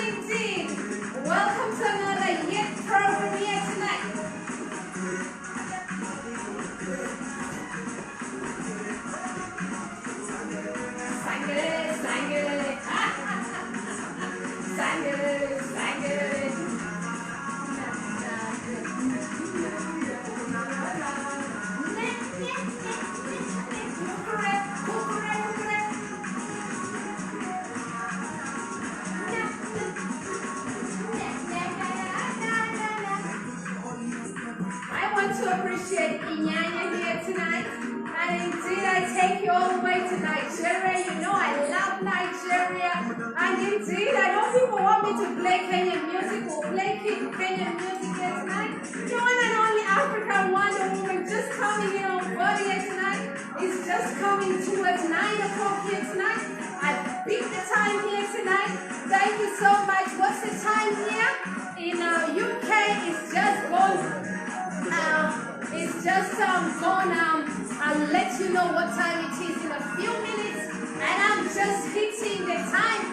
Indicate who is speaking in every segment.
Speaker 1: indeed. Welcome to another Yet program here tonight. Sangre, sangre. Sangre, sangre. I want to appreciate Inyanya here tonight, and indeed I take you all the way to Nigeria. You know I love Nigeria, and indeed I know people want me to play Kenyan music. We'll play Kenyan music here tonight. The one and only African Wonder Woman just coming in on board here tonight. It's just coming towards 9 o'clock here tonight. I beat the time here tonight. Thank you so much. What's the time here? In UK, it's just gone. I'll let you know what time it is in a few minutes, and I'm just hitting the time.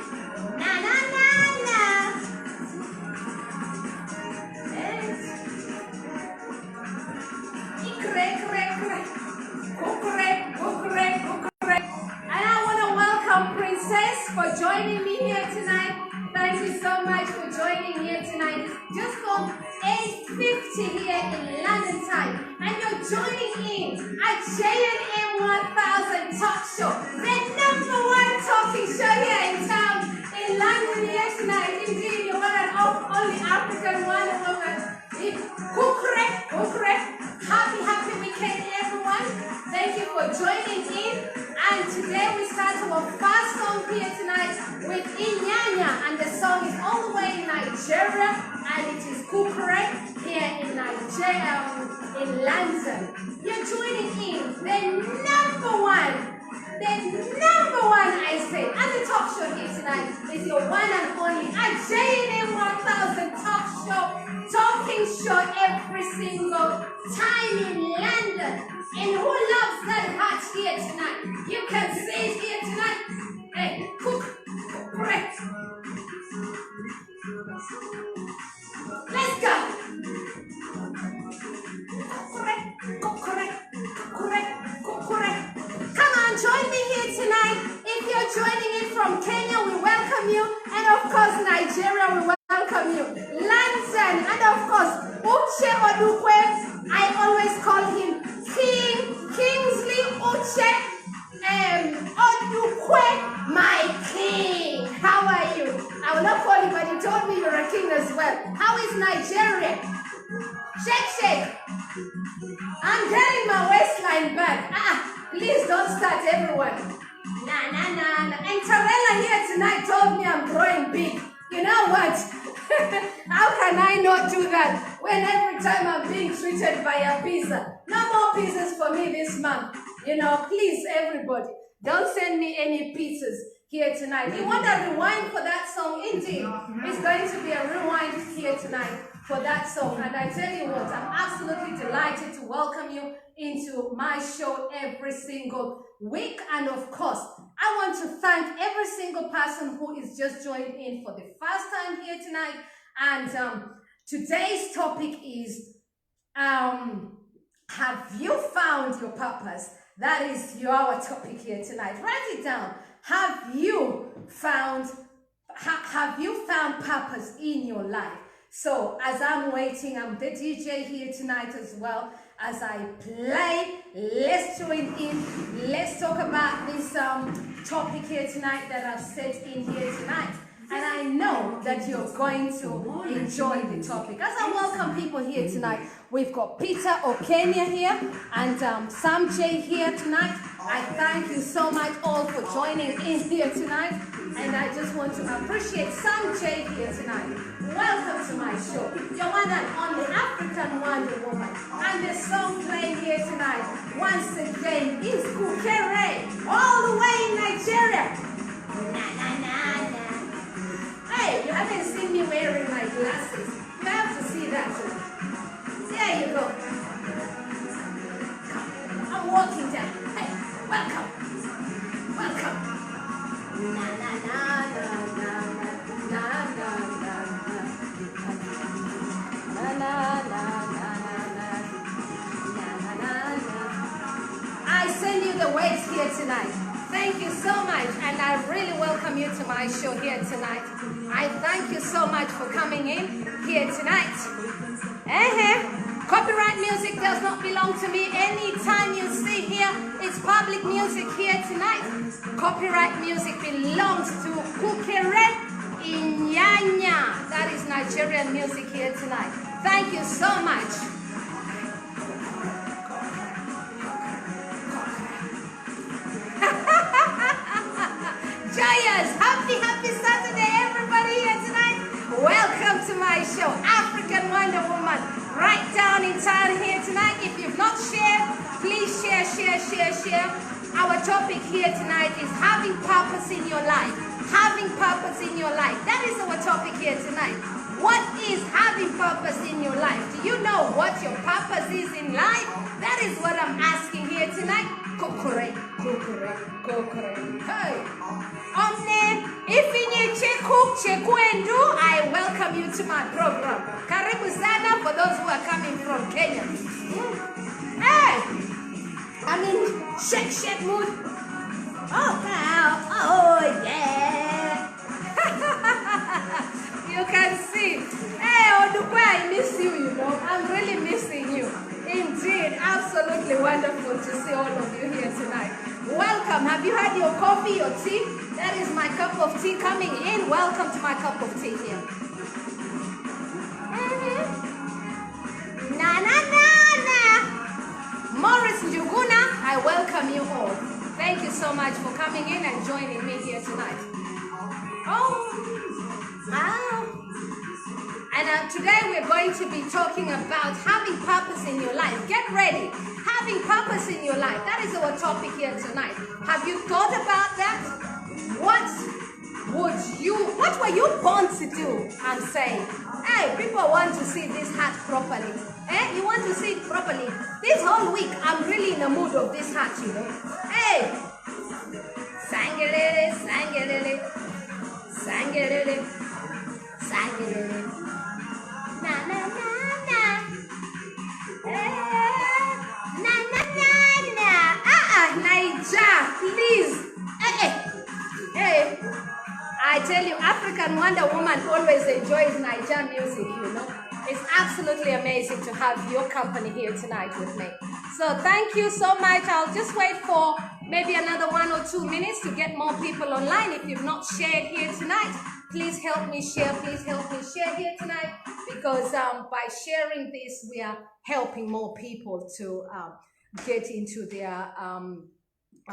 Speaker 1: Na na na na. And I want to welcome Princess for joining me here tonight. Thank you so much for joining here tonight. It's just from 8:50 here in London time. And you're joining in at JNM 1000 Talk Show, the #1 talking show here in town in London here tonight. Indeed, you're one and only African Wonder Woman. Happy weekend, everyone. Thank you for joining in. And today we start our first song here tonight with Inyanya, and the song is all the way in Nigeria, and it is Kukure here in Nigeria, in London. You're joining in the number one, I say, and the talk show here tonight is your one and only JNM 1000 Talk Show, talking show every single time in London. And who loves that heart here tonight? You can say it here tonight. Hey, correct. Let's go. Correct. Come on, join me here tonight. If you're joining in from Kenya, we welcome you. And of course, Nigeria, we welcome you. London, and of course, Uche Odukwe, I always call him Kingsley Uche Odukwe, my king. How are you? I will not call you, but you told me you're a king as well. How is Nigeria? Shake. I'm getting my waistline back. Please don't start, everyone. Nah. And Tarella here tonight told me I'm growing big. You know what? How can I not do that when every time I'm being treated by a pizza? No more pizzas for me this month. You know, please, everybody, don't send me any pizzas here tonight. You want a rewind for that song? Indeed, it's going to be a rewind here tonight for that song. And I tell you what, I'm absolutely delighted to welcome you into my show every single week. And of course, I want to thank every single person who is just joining in for the first time here tonight. And today's topic is, have you found your purpose? That is our topic here tonight. Write it down. Have you found purpose in your life? So as I'm waiting, I'm the DJ here tonight as well. As I play, let's join in. Let's talk about this topic here tonight that I've set in here tonight. And I know that you're going to enjoy the topic. As I welcome people here tonight, we've got Peter Okenya here and Sam J here tonight. I thank you so much all for joining in here tonight. And I just want to appreciate Sam J here tonight. Welcome to my show. Your one and only African Wonder Woman. And the song playing here tonight, once again, is Kukere, all the way in Nigeria. Na. Hey, you haven't seen me wearing my glasses. You have to see that too. There you go. I'm walking down. Hey, welcome. Na. welcome you to my show here tonight. I thank you so much for coming in here tonight. Copyright music does not belong to me. Anytime you see here, it's public music here tonight. Copyright music belongs to Kukere Inyanya. That is Nigerian music here tonight. Thank you so much. Joyous, happy Saturday, everybody here tonight. Welcome to my show, African Wonder Woman, right down in town here tonight. If you've not shared, please share. Our topic here tonight is having purpose in your life. Having purpose in your life. That is our topic here tonight. What is having purpose in your life? Do you know what your purpose is in life? That is what I'm asking here tonight. Kokore. Hey. I welcome you to my program. Karibu sana for those who are coming from Kenya. Hey. I'm in shake mood. Oh yeah. You can see. Hey, Odukwe, I miss you, you know. I'm really missing you. Indeed, absolutely wonderful to see all of you here tonight. Welcome. Have you had your coffee or tea? That is my cup of tea coming in. Welcome to my cup of tea here. Na. Morris Njuguna, I welcome you all. Thank you so much for coming in and joining me here tonight. And today we're going to be talking about having purpose in your life. Get ready. Having purpose in your life. That is our topic here tonight. Have you thought about that? What were you born to do? I'm saying, hey, people want to see this hat properly. You want to see it properly. This whole week, I'm really in the mood of this hat, you know. Hey, sangere. Na. Naija, please. Hey. I tell you, African Wonder Woman always enjoys Naija music, you know. It's absolutely amazing to have your company here tonight with me. So thank you so much. I'll just wait for maybe another 1 or 2 minutes to get more people online. If you've not shared here tonight, please help me share. Please help me share here tonight, because by sharing this, we are helping more people to get into their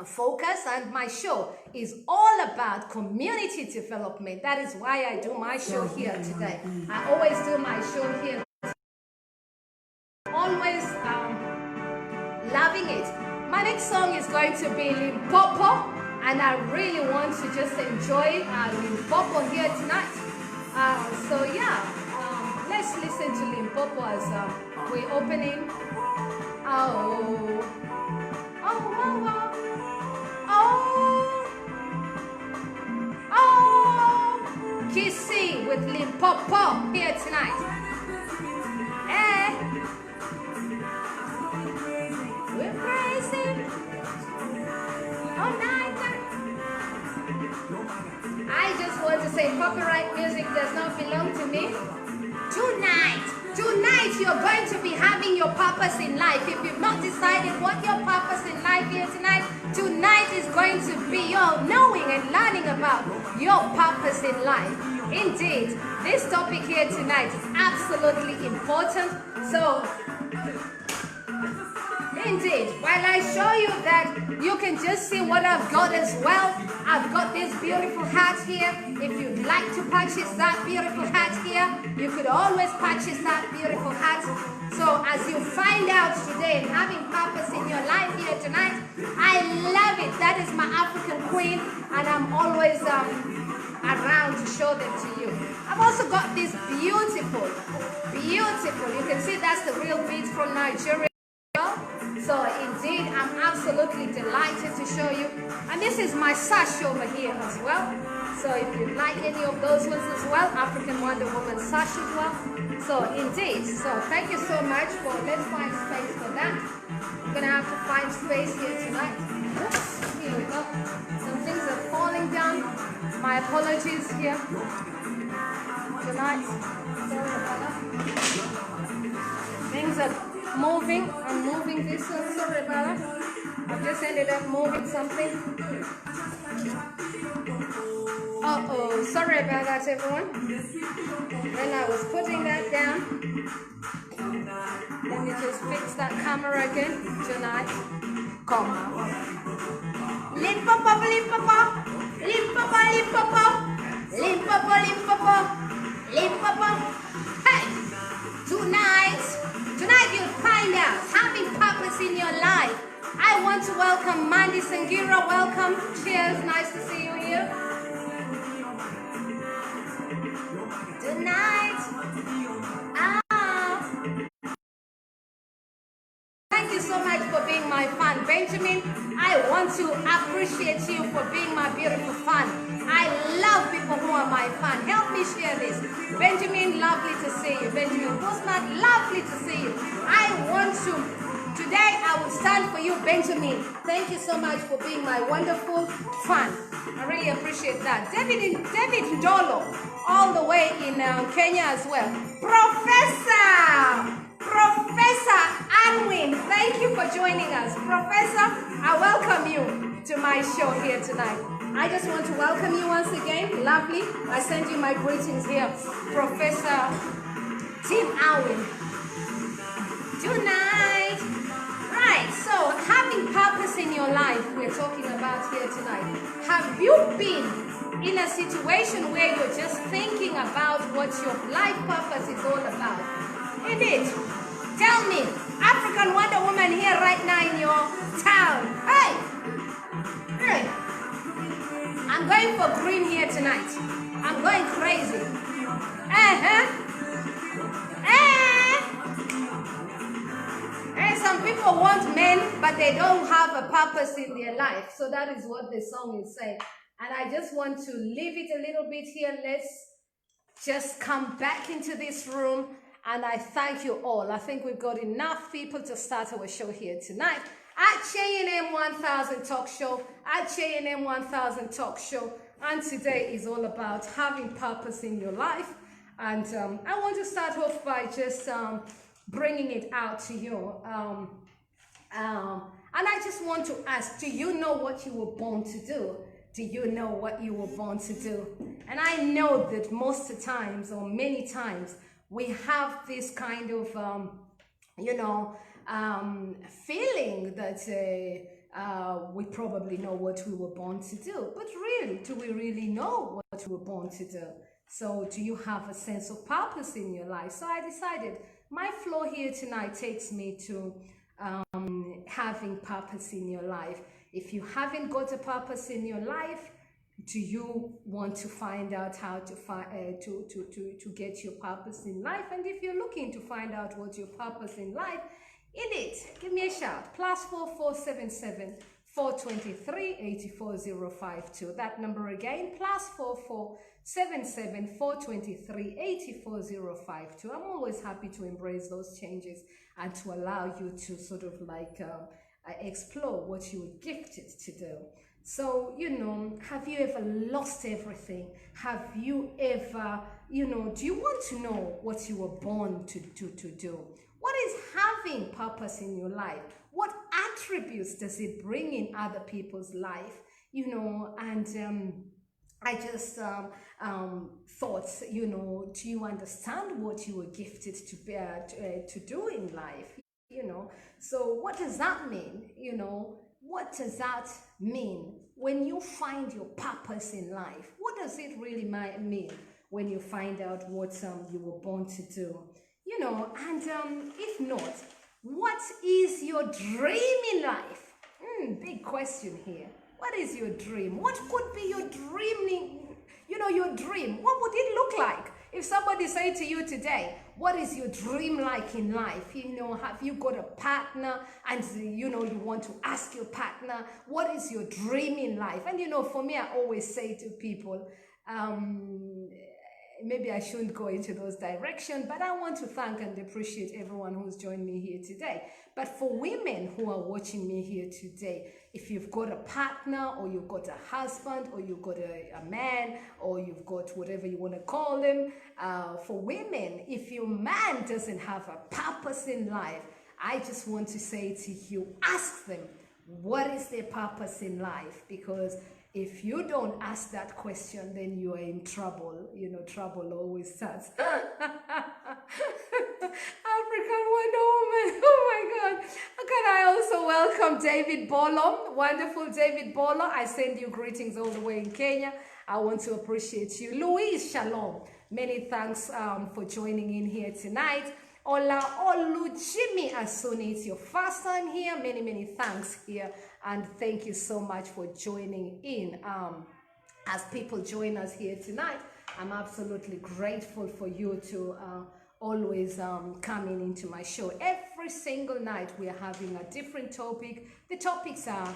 Speaker 1: focus. And my show is all about community development. That is why I do my show here today. I always do my show here. Always loving it. My next song is going to be Limpopo, and I really want to just enjoy Limpopo here tonight. So yeah, let's listen to Limpopo as we're opening. Kissy with Limpopo here tonight. We're praising all night. I just want to say copyright music does not belong to me. Tonight you're going to be having your purpose in life. If you've not decided what your purpose in life is tonight is going to be your knowing and learning about your purpose in life. Indeed, this topic here tonight is absolutely important. So, indeed, while I show you that, you can just see what I've got as well. I've got this beautiful hat here. If you'd like to purchase that beautiful hat here, you could always purchase that beautiful hat. So as you find out today, having purpose in your life here tonight, I love it. That is my African queen, and I'm always around to show them to you. I've also got this beautiful, you can see that's the real beat from Nigeria. So indeed, I'm absolutely delighted to show you. And this is my sash over here as well. So if you like any of those ones as well, African Wonder Woman sash as well. So indeed, so thank you so much for, let's find space for that. I'm gonna have to find space here tonight. Oops, here we go. Some things are falling down. My apologies here tonight. Sorry about that. Things are moving. I'm moving this one. Sorry about that. I've just ended up moving something. Uh-oh. Sorry about that, everyone. When I was putting that down, let me just fix that camera again tonight. Come on. Limpopo, Limpopo. Limpopo, Limpopo. Limpopo, Limpopo. Limpopo. Hey! Tonight you'll find out having purpose in your life. I want to welcome Mandy Sangira. Welcome. Cheers. Nice to see you here. Tonight. Thank you so much for being my fan. Benjamin, I want to appreciate you for being my beautiful fan. I love people who are my fan. Help me share this. Benjamin, lovely to see you. Benjamin Busman, lovely to see you. I want to, today I will stand for you, Benjamin. Thank you so much for being my wonderful fan. I really appreciate that. David Ndolo, all the way in Kenya as well. Professor Anwin, thank you for joining us. Professor, I welcome you to my show here tonight. I just want to welcome you once again. Lovely. I send you my greetings here. Professor Tim Anwin. Tonight. Right, so having purpose in your life, we're talking about here tonight. Have you been in a situation where you're just thinking about what your life purpose is all about? Indeed. Tell me, African Wonder Woman here right now in your town. Hey! Hey! I'm going for green here tonight. I'm going crazy. And some people want men, but they don't have a purpose in their life. So that is what the song is saying. And I just want to leave it a little bit here. Let's just come back into this room. And I thank you all. I think we've got enough people to start our show here tonight at JNM 1000 Talk Show, at JNM 1000 Talk Show. And today is all about having purpose in your life. And I want to start off by just bringing it out to you. And I just want to ask, do you know what you were born to do? Do you know what you were born to do? And I know that most of the times, or many times, we have this kind of, feeling that we probably know what we were born to do. But really, do we really know what we were born to do? So do you have a sense of purpose in your life? So I decided my flow here tonight takes me to having purpose in your life. If you haven't got a purpose in your life, do you want to find out how to get your purpose in life? And if you're looking to find out what your purpose in life, give me a shout. +4477 423 84052. That number again, +4477 423 84052. I'm always happy to embrace those changes and to allow you to sort of like explore what you were gifted to do. So, have you ever lost everything? Have you ever, do you want to know what you were born to do? What is having purpose in your life? What attributes does it bring in other people's life? And I just thought, do you understand what you were gifted to do in life? So what does that mean? What does that mean when you find your purpose in life? What does it really mean when you find out what you were born to do? And if not, what is your dream in life? Big question here. What is your dream? What could be your dream? Your dream. What would it look like? If somebody say to you today, what is your dream like in life? Have you got a partner and you want to ask your partner, what is your dream in life? And for me, I always say to people, maybe I shouldn't go into those directions, but I want to thank and appreciate everyone who's joined me here today. But for women who are watching me here today, if you've got a partner, or you've got a husband, or you've got a man, or you've got whatever you want to call them, for women, if your man doesn't have a purpose in life, I just want to say to you, ask them, what is their purpose in life? Because if you don't ask that question, then you are in trouble. You know, trouble always starts. African Wonder Woman. Oh my God. Can I also welcome David Bolo? Wonderful David Bolo. I send you greetings all the way in Kenya. I want to appreciate you. Louise, shalom. Many thanks for joining in here tonight. Ola Olujimi Asuni, it's your first time here. Many thanks here, and thank you so much for joining in. As people join us here tonight, I'm absolutely grateful for you to always coming into my show. Every single night we are having a different topic. The topics are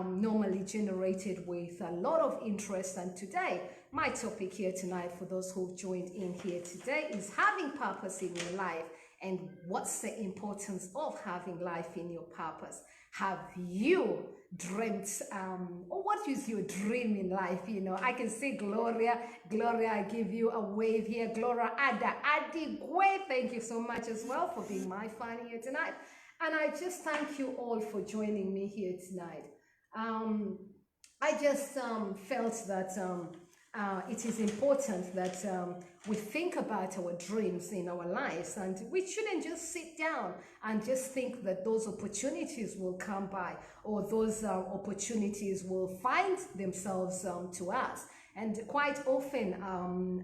Speaker 1: normally generated with a lot of interest, and today my topic here tonight, for those who've joined in here today, is having purpose in your life. And what's the importance of having life in your purpose? Have you dreamt, or what is your dream in life? You know, I can see Gloria. Gloria, I give you a wave here. Gloria Ada Adigwe, thank you so much as well for being my fan here tonight. And I just thank you all for joining me here tonight. I just felt that it is important that we think about our dreams in our lives, and we shouldn't just sit down and just think that those opportunities will come by, or those opportunities will find themselves to us. And quite often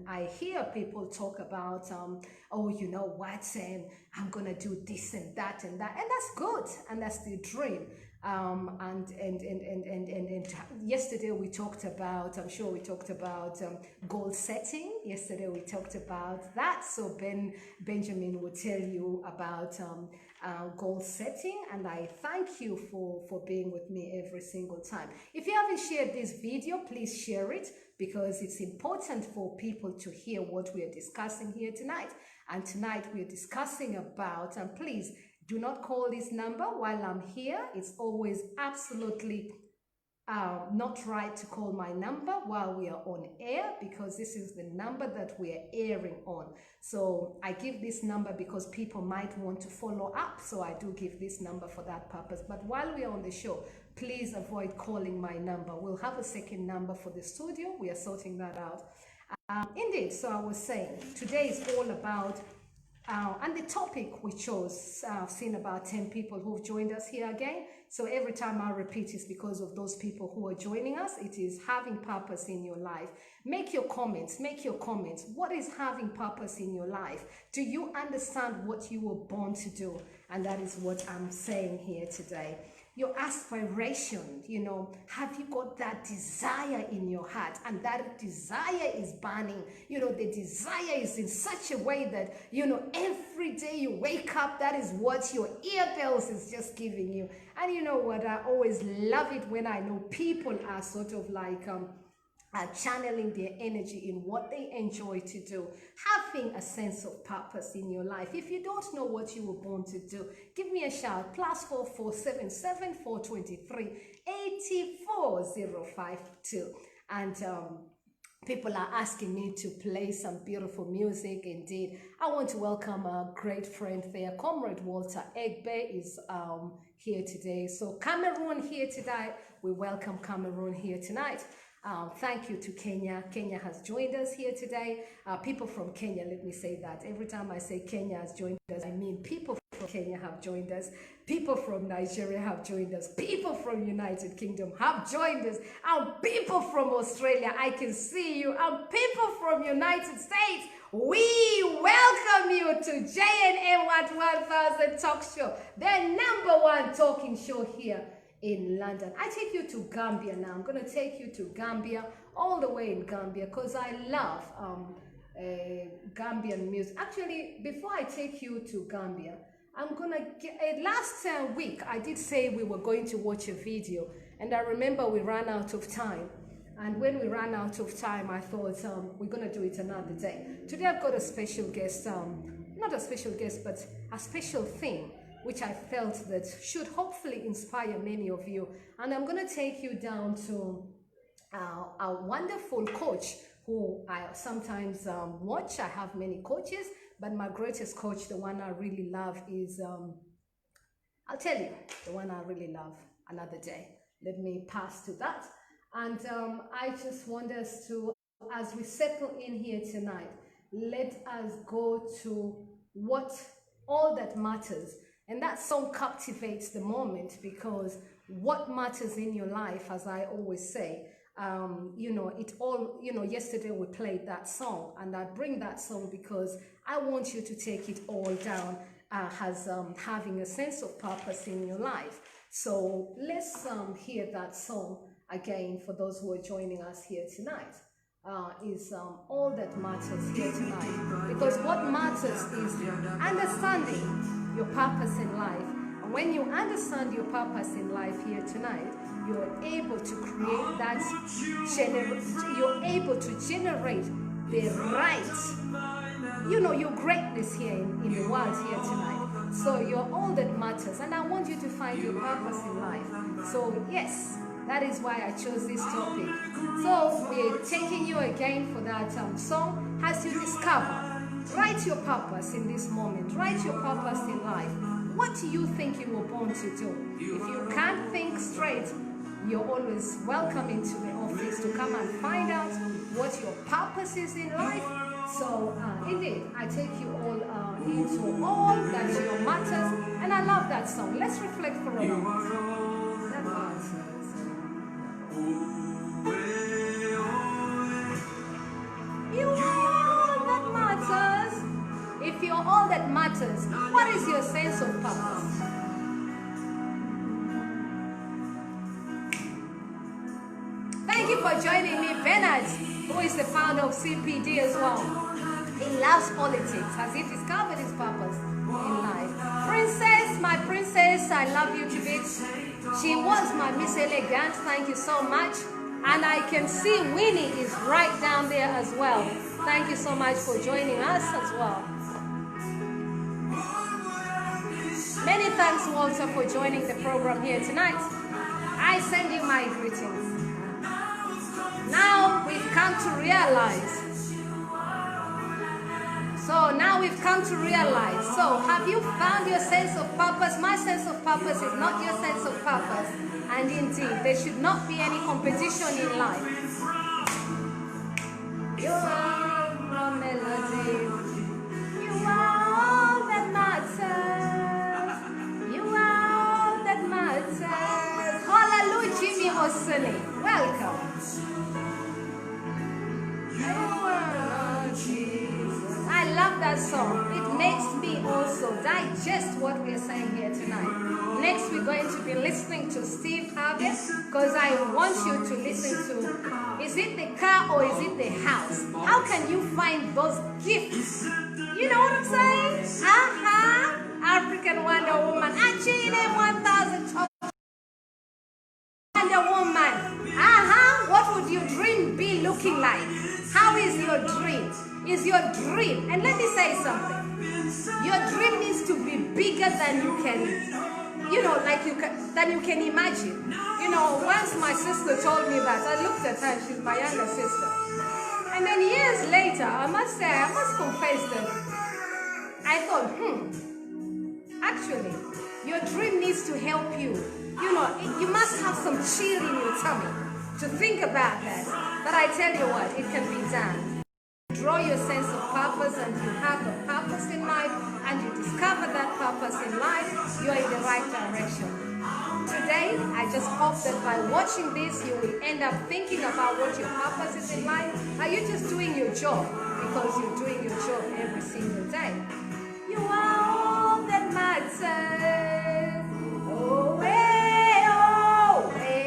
Speaker 1: I hear people talk about, oh, you know what, I'm gonna do this and that, and that's good, and that's the dream. And yesterday we talked about, I'm sure we talked about goal setting. Yesterday we talked about that. So Benjamin will tell you about goal setting, and I thank you for being with me every single time. If you haven't shared this video, please share it, because it's important for people to hear what we are discussing here tonight. And tonight we are discussing about, and please do not call this number while I'm here. It's always absolutely not right to call my number while we are on air, because this is the number that we are airing on. So I give this number because people might want to follow up. So I do give this number for that purpose. But while we are on the show, please avoid calling my number. We'll have a second number for the studio. We are sorting that out. Indeed, so I was saying, today is all about and the topic we chose, I've seen about 10 people who've joined us here again. So every time I repeat, it's because of those people who are joining us. It is having purpose in your life. Make your comments. Make your comments. What is having purpose in your life? Do you understand what you were born to do? And that is what I'm saying here today. Your aspiration, you know, have you got that desire in your heart? And that desire is burning. You know, the desire is in such a way that, you know, every day you wake up, that is what your earbells is just giving you. And you know what? I always love it when I know people are sort of like channeling their energy in what they enjoy to do, having a sense of purpose in your life. If you don't know what you were born to do, give me a shout. +4477 423 84052. And people are asking me to play some beautiful music. Indeed, I want to welcome a great friend there. Comrade Walter Egbe is here today. So Cameroon here today. We welcome Cameroon here tonight. Thank you to Kenya. Kenya has joined us here today. People from Kenya, let me say that. Every time I say Kenya has joined us, I mean people from Kenya have joined us. People from Nigeria have joined us. People from United Kingdom have joined us. And people from Australia, I can see you. And people from United States, we welcome you to JNM 1000 Talk Show, the #1 talking show here in London. I take you to Gambia now. I'm going to take you to Gambia, all the way in Gambia, because I love Gambian music. Actually, before I take you to Gambia, I'm going to get, last week I did say we were going to watch a video, and I remember we ran out of time. And when we ran out of time, I thought we're going to do it another day. Today I've got a special guest, not a special guest, but a special theme, which I felt that should hopefully inspire many of you. And I'm going to take you down to a wonderful coach who I sometimes watch. I have many coaches, but my greatest coach, the one I really love, is, I'll tell you, the one I really love another day. Let me pass to that. And I just want us to, as we settle in here tonight, let us go to what all that matters. And that song captivates the moment, because what matters in your life, as I always say, you know, it all, you know, yesterday we played that song, and I bring that song because I want you to take it all down as having a sense of purpose in your life. So let's hear that song again for those who are joining us here tonight. Is all that matters here tonight, because what matters is understanding your purpose in life. And when you understand your purpose in life here tonight, you're able to create that, you're able to generate the right, you know, your greatness here in the world here tonight. So you're all that matters, and I want you to find your purpose in life. So yes, that is why I chose this topic. So we're taking you again for that song. As you discover, write your purpose in this moment. Write your purpose in life. What do you think you were born to do? If you can't think straight, you're always welcome into the office to come and find out what your purpose is in life. So indeed, I take you all into all that your matters, and I love that song. Let's reflect for a moment. That matters. You are all that matters. If you're all that matters, what is your sense of purpose? Thank you for joining me, Bernard, who is the founder of CPD as well. He loves politics. Has he discovered his purpose in life? Princess, my princess, I love you to bits. She was my Miss Elegant. Thank you so much. And I can see Winnie is right down there as well. Thank you so much for joining us as well. Many thanks, Walter, for joining the program here tonight. I send you my greetings. Now we've come to realize. So have you found your sense of purpose? My sense of purpose is not your sense of purpose. And indeed, there should not be any competition in life. You are a melody. You are all that matters. You are all that matters. Hallelujah, Jimmy Osuni. Welcome. I love that song. It makes me also digest what we're saying here tonight. Next, we're going to be listening to Steve Harvey, because I want you to listen to, is it the car or is it the house? How can you find those gifts? You know what I'm saying? African Wonder Woman. Actually, 1,000 top Wonder Woman. What would your dream be looking like? How is your dream? Is your dream, and let me say something, your dream needs to be bigger than you can, you know, than you can imagine. You know, once my sister told me that, I looked at her, she's my younger sister. And then years later, I must confess that I thought, actually, your dream needs to help you. You know, you must have some chill in your tummy to think about that. But I tell you what, it can be done. Draw your sense of purpose, and you have a purpose in life, and you discover that purpose in life, you are in the right direction. Today, I just hope that by watching this, you will end up thinking about what your purpose is in life. Are you just doing your job because you're doing your job every single day? You are all that matters. Oh, hey, oh, hey.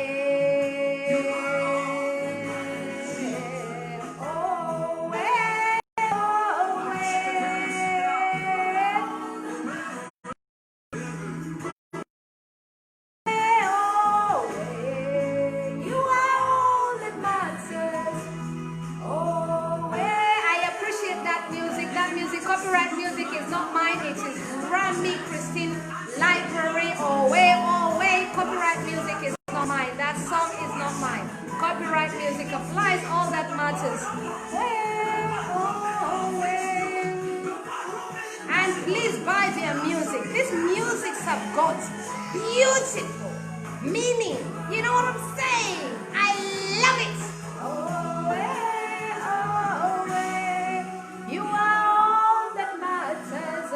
Speaker 1: copyright music. Copyright music is not mine. It is Rami Christine Library. Oh way. Copyright music is not mine. That song is not mine. Copyright music applies. All that matters. And please buy their music. These musics have got beautiful meaning. You know what I'm saying? I love it. You are all that matters.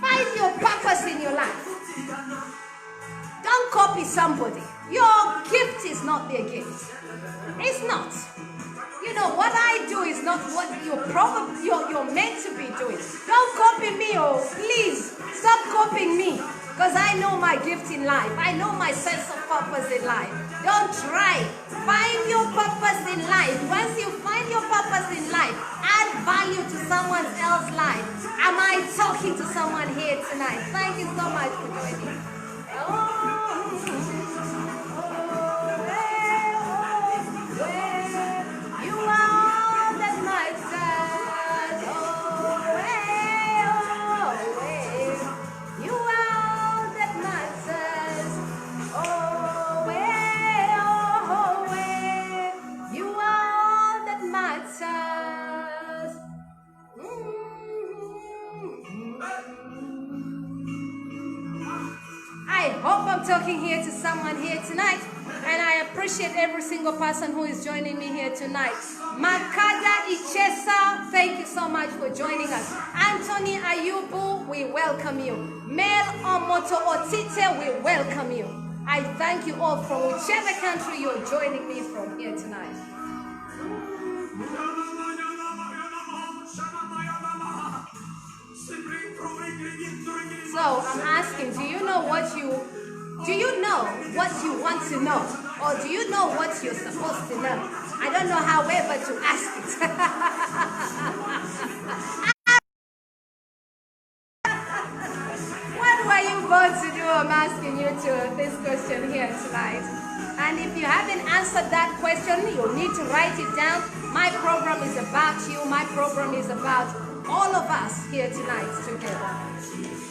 Speaker 1: Find your purpose in your life. Don't copy somebody. Your gift is not their gift. It's not. You know, what I do is not what you're meant to be doing. Don't copy me, oh, please. Stop copying me. Because I know my gift in life. I know my sense of purpose in life. Don't try. Find your purpose in life. Once you find your purpose in life, add value to someone else's life. Am I talking to someone here tonight? Thank you so much for joining. You are all that matters. You are all that matters. You are all that matters. I hope I'm talking here to someone here tonight, and I appreciate every single person who is joining me here tonight. Makada Ichesa, thank you so much for joining us. Anthony Ayubu, we welcome you. Mel Omoto Otite, we welcome you. I thank you all from whichever country you're joining me from here tonight. So I'm asking, do you know what you want to know? Or do you know what you're supposed to know? I don't know however to ask it. What were you born to do? I'm asking you to this question here tonight. And if you haven't answered that question, you'll need to write it down. My program is about you. My program is about all of us here tonight together.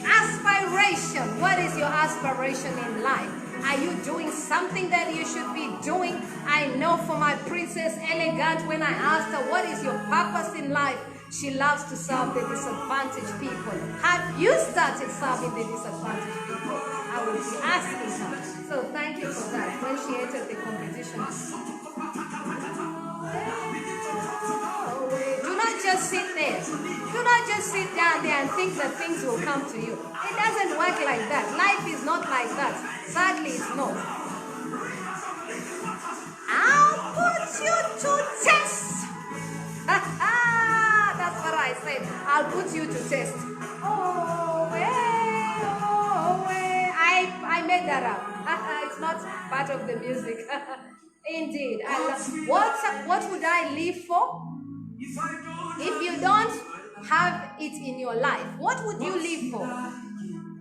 Speaker 1: Aspiration. What is your aspiration in life? Are you doing something that you should be doing? I know for my Princess Elegant, when I asked her, what is your purpose in life? She loves to serve the disadvantaged people. Have you started serving the disadvantaged people? I will be asking her. So thank you for that. When she entered the competition. Do not just sit there. Do not just sit down there and think that things will come to you. It doesn't work like that. Life is not like that. Sadly, it's not. I'll put you to test. That's what I said. I'll put you to test. I made that up. It's not part of the music. Indeed. What would I live for? If you don't have it in your life, what would you live for?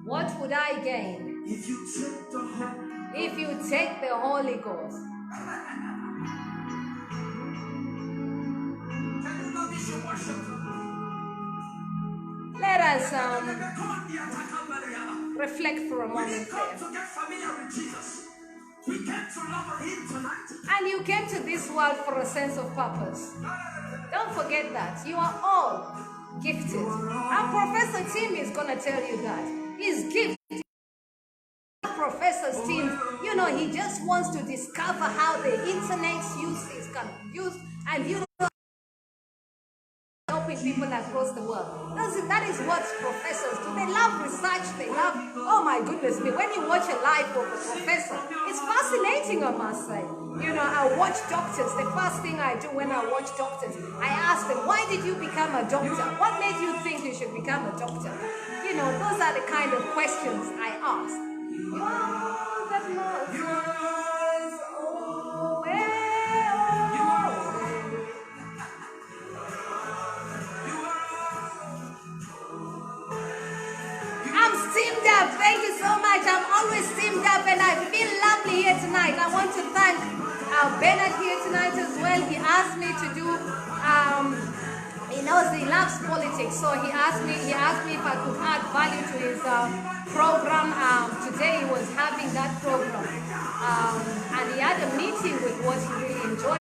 Speaker 1: What would I gain? If you take the Holy Ghost. Let us reflect for a moment there. And you came to this world for a sense of purpose. Don't forget that. You are all gifted. And Professor Tim is going to tell you that. He's gifted. Professor's team, you know, he just wants to discover how the internet's uses can be used, and you know, helping people across the world. That is what professors do. They love research. They love, oh my goodness me, when you watch a life of a professor, it's fascinating, I must say. You know, I watch doctors. The first thing I do when I watch doctors, I ask them, why did you become a doctor? What made you think you should become a doctor? You know, those are the kind of questions I ask. Oh, that matters. Oh, I'm steamed up. Thank you so much. I'm always steamed up and I feel lovely here tonight. I want to thank Bernard here tonight as well. He asked me to do, he knows he loves politics, so he asked me if I could add value to his program. Today he was having that program and he had a meeting with what he really enjoyed.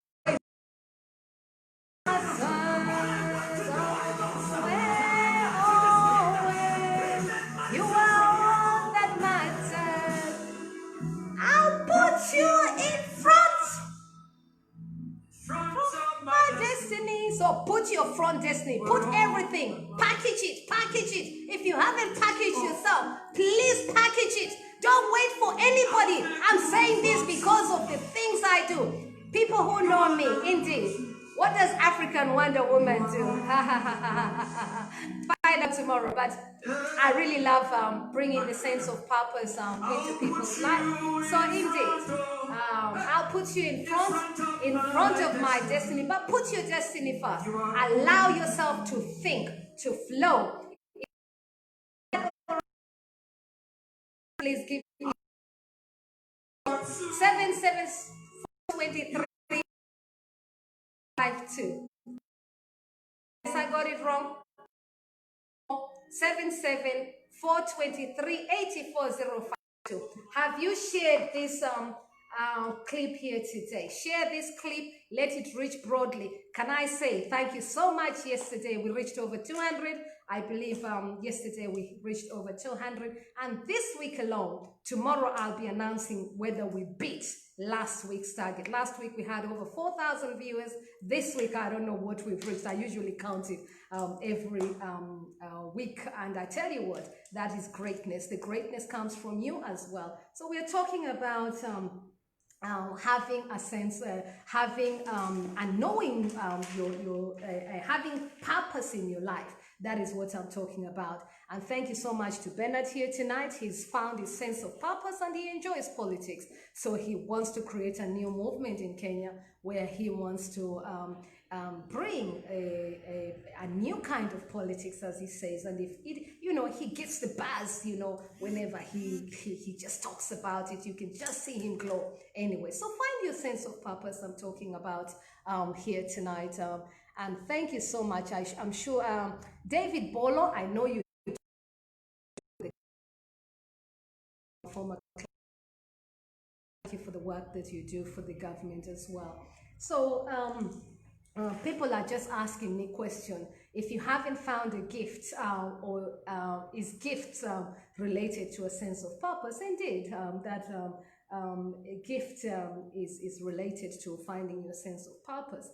Speaker 1: So put your front destiny, put everything, package it. If you haven't packaged yourself, please package it. Don't wait for anybody. I'm saying this because of the things I do. People who know me, indeed. What does African Wonder Woman do? Find out tomorrow. But I really love bringing the sense of purpose into people's life. So indeed, I'll put you in front of my destiny, but put your destiny first. Allow yourself to think, to flow. Please give me 772352. Yes, I got it wrong. 774238405. Have you shared this clip here today? Share this clip, let it reach broadly. Can I say thank you so much? Yesterday we reached over 200. I believe yesterday we reached over 200, and this week alone, tomorrow I'll be announcing whether we beat last week's target. Last week we had over 4,000 viewers. This week I don't know what we've reached. I usually count it every week, and I tell you what, that is greatness. The greatness comes from you as well. So we are talking about having a sense, having and knowing having purpose in your life. That is what I'm talking about. And thank you so much to Bernard here tonight. He's found his sense of purpose and he enjoys politics. So he wants to create a new movement in Kenya where he wants to bring a new kind of politics, as he says. And if it, he gets the buzz, whenever he just talks about it, you can just see him glow anyway. So find your sense of purpose I'm talking about here tonight. And thank you so much. I'm sure David Bolo, I know you former. Thank you for the work that you do for the government as well. So people are just asking me question. If you haven't found a gift or is gifts related to a sense of purpose? Indeed, a gift is related to finding your sense of purpose.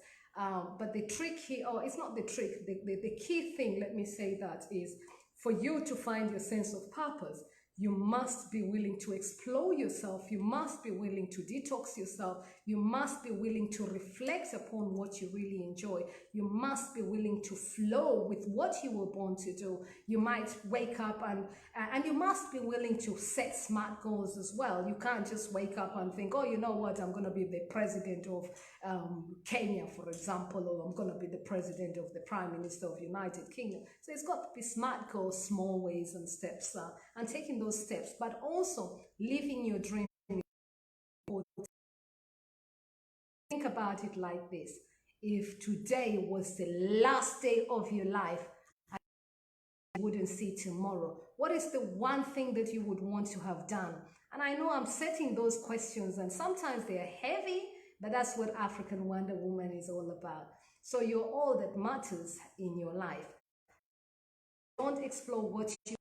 Speaker 1: But the trick here, or it's not the trick, the key thing, let me say that, is for you to find your sense of purpose, you must be willing to explore yourself. You must be willing to detox yourself. You must be willing to reflect upon what you really enjoy. You must be willing to flow with what you were born to do. You might wake up and you must be willing to set smart goals as well. You can't just wake up and think, oh, you know what, I'm going to be the president of Kenya, for example, or I'm going to be the president of the Prime Minister of United Kingdom. So it's got to be smart goals, small ways and steps, and taking those steps, but also living your dream. Think about it like this. If today was the last day of your life, you wouldn't see tomorrow. What is the one thing that you would want to have done? And I know I'm setting those questions, and sometimes they are heavy, but that's what African Wonder Woman is all about. So you're all that matters in your life. Don't explore what you do.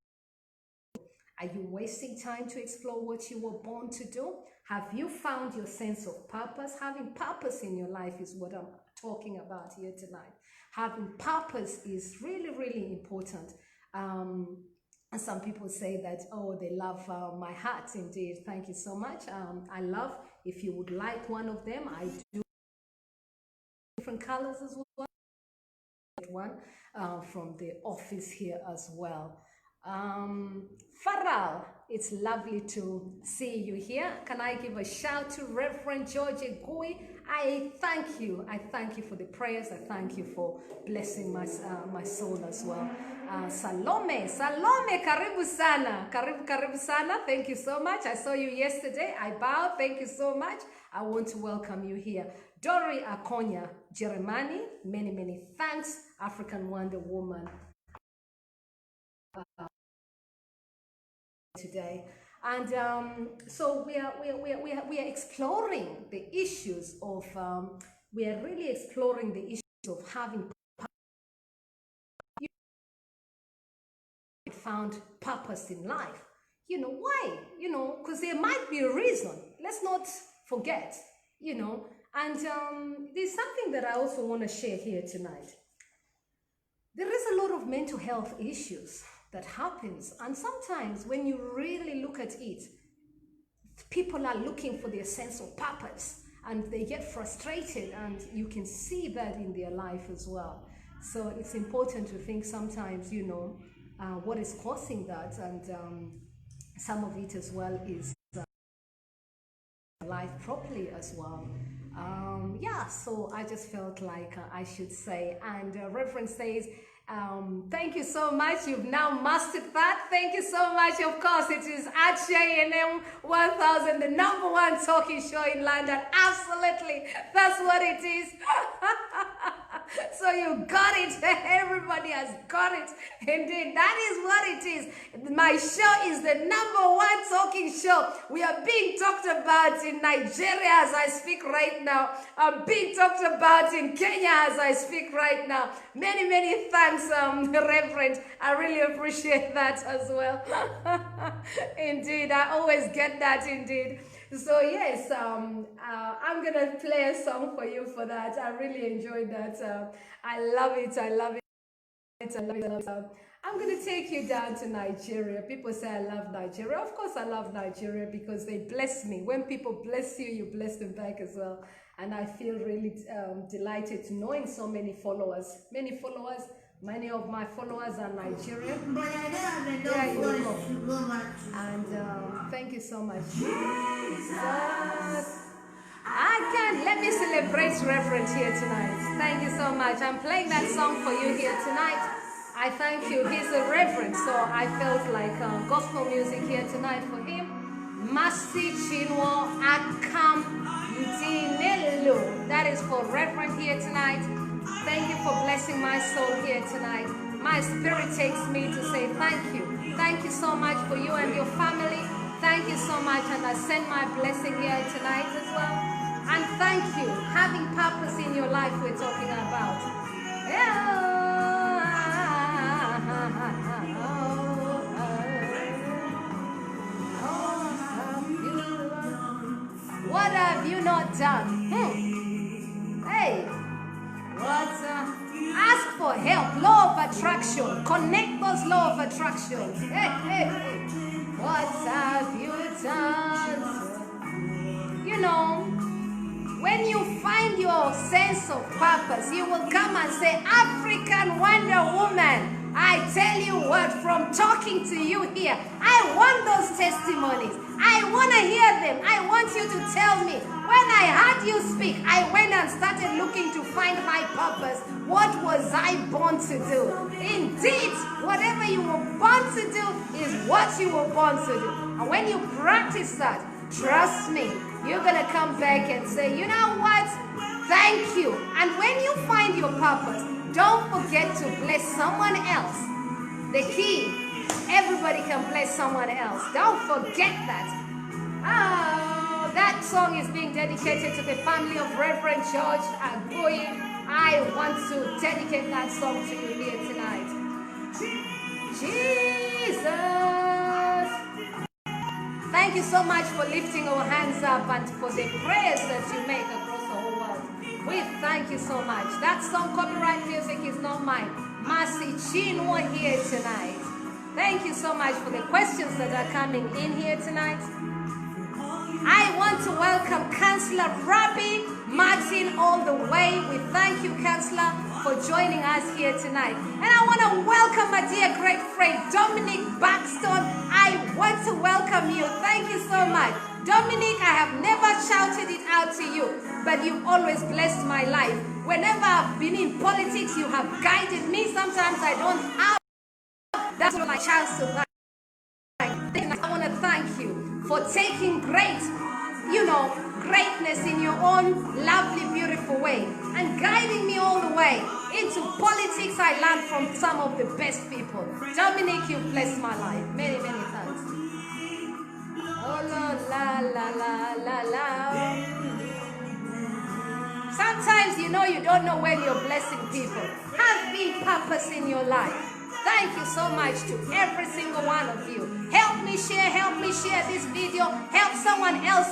Speaker 1: Are you wasting time to explore what you were born to do? Have you found your sense of purpose? Having purpose in your life is what I'm talking about here tonight. Having purpose is really, really important. And some people say that, oh, they love my hat. Indeed, thank you so much. I love, if you would like one of them, I do different colors as well. One from the office here as well. Faral, it's lovely to see you here. Can I give a shout to Reverend George Egui?
Speaker 2: I thank you. I thank you for the prayers. I thank you for blessing my soul as well. Salome, karibu sana. Karibu sana. Thank you so much. I saw you yesterday. I bow. Thank you so much. I want to welcome you here. Dori Akonya Jeremani, many thanks. African Wonder Woman today. And so we are exploring the issues of, we are really exploring the issues of having found purpose in life. You know, why? You know, because there might be a reason. Let's not forget, you know. And there's something that I also want to share here tonight. There is a lot of mental health issues that happens, and sometimes when you really look at it, people are looking for their sense of purpose and they get frustrated, and you can see that in their life as well. So it's important to think sometimes, you know, what is causing that, and some of it as well is life properly as well. Yeah, so I just felt like I should say, and Reverend says, thank you so much. You've now mastered that. Thank you so much. Of course, it is at JNM 1000, the #1 talking show in London. Absolutely. That's what it is. So you got it. Everybody has got it. Indeed, that is what it is. My show is the #1 talking show. We are being talked about in Nigeria as I speak right now. I'm being talked about in Kenya as I speak right now. Many thanks, Reverend. I really appreciate that as well. Indeed, I always get that indeed. So yes, I'm gonna play a song for you for that. I really enjoyed that. I love it. I love it. I love it. I'm gonna take you down to Nigeria. People say I love Nigeria. Of course, I love Nigeria because they bless me. When people bless you, you bless them back as well. And I feel really delighted to knowing so many followers. Many of my followers are Nigerian. There you go. And thank you so much. Jesus. Let me celebrate Reverend here tonight. Thank you so much. I'm playing that song for you here tonight. I thank you. He's a reverend, so I felt like gospel music here tonight for him. Masi Chinwo Akam Dinelu. That is for Reverend here tonight. Thank you for blessing my soul here tonight. My spirit takes me to say thank you. Thank you so much for you and your family. Thank you so much, and I send my blessing here tonight as well. And thank you. Having purpose in your life we're talking about. What have you not done? Hey. Ask for help. Law of attraction. Connect those law of attraction. Hey. What have you done? You know, when you find your sense of purpose, you will come and say, African Wonder Woman, I tell you what, from talking to you here, I want those testimonies. I want to hear them. I want you to tell me. When I heard you speak, I went and started looking to find my purpose. What was I born to do? Indeed, whatever you were born to do is what you were born to do. And when you practice that, trust me, you're going to come back and say, you know what? Thank you. And when you find your purpose, don't forget to bless someone else. The key, everybody can bless someone else. Don't forget that. Oh, that song is being dedicated to the family of Reverend George Agoye. I want to dedicate that song to you here tonight. Jesus. Thank you so much for lifting our hands up and for the prayers that you make across the whole world. We thank you so much. That song, copyright music, is not mine. Masi Chinwo here tonight. Thank you so much for the questions that are coming in here tonight. I want to welcome Councillor Rabbi Martin all the way. We thank you, Councillor, for joining us here tonight. And I want to welcome my dear great friend, Dominic Baxton. I want to welcome you. Thank you so much. Dominic, I have never shouted it out to you, but you've always blessed my life. Whenever I've been in politics, you have guided me. Sometimes I don't have that sort of like chance to guide. I want to thank you for taking greatness in your own lovely, beautiful way and guiding me all the way into politics. I learned from some of the best people. Dominic, you've blessed my life. Many, many thanks. Oh, la, la, la, la, la. Sometimes you don't know when you're blessing people. Have big purpose in your life. Thank you so much to every single one of you. Help me share this video. Help someone else.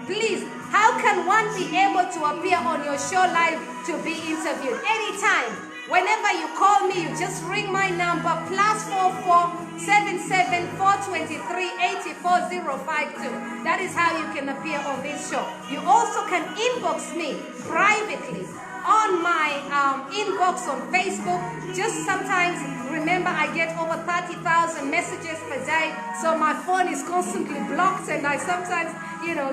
Speaker 2: Please, how can one be able to appear on your show live to be interviewed? Anytime. Whenever you call me, you just ring my number, +44 77 423 84052. That is how you can appear on this show. You also can inbox me privately on my inbox on Facebook. Just sometimes, remember, I get over 30,000 messages per day, so my phone is constantly blocked, and I sometimes,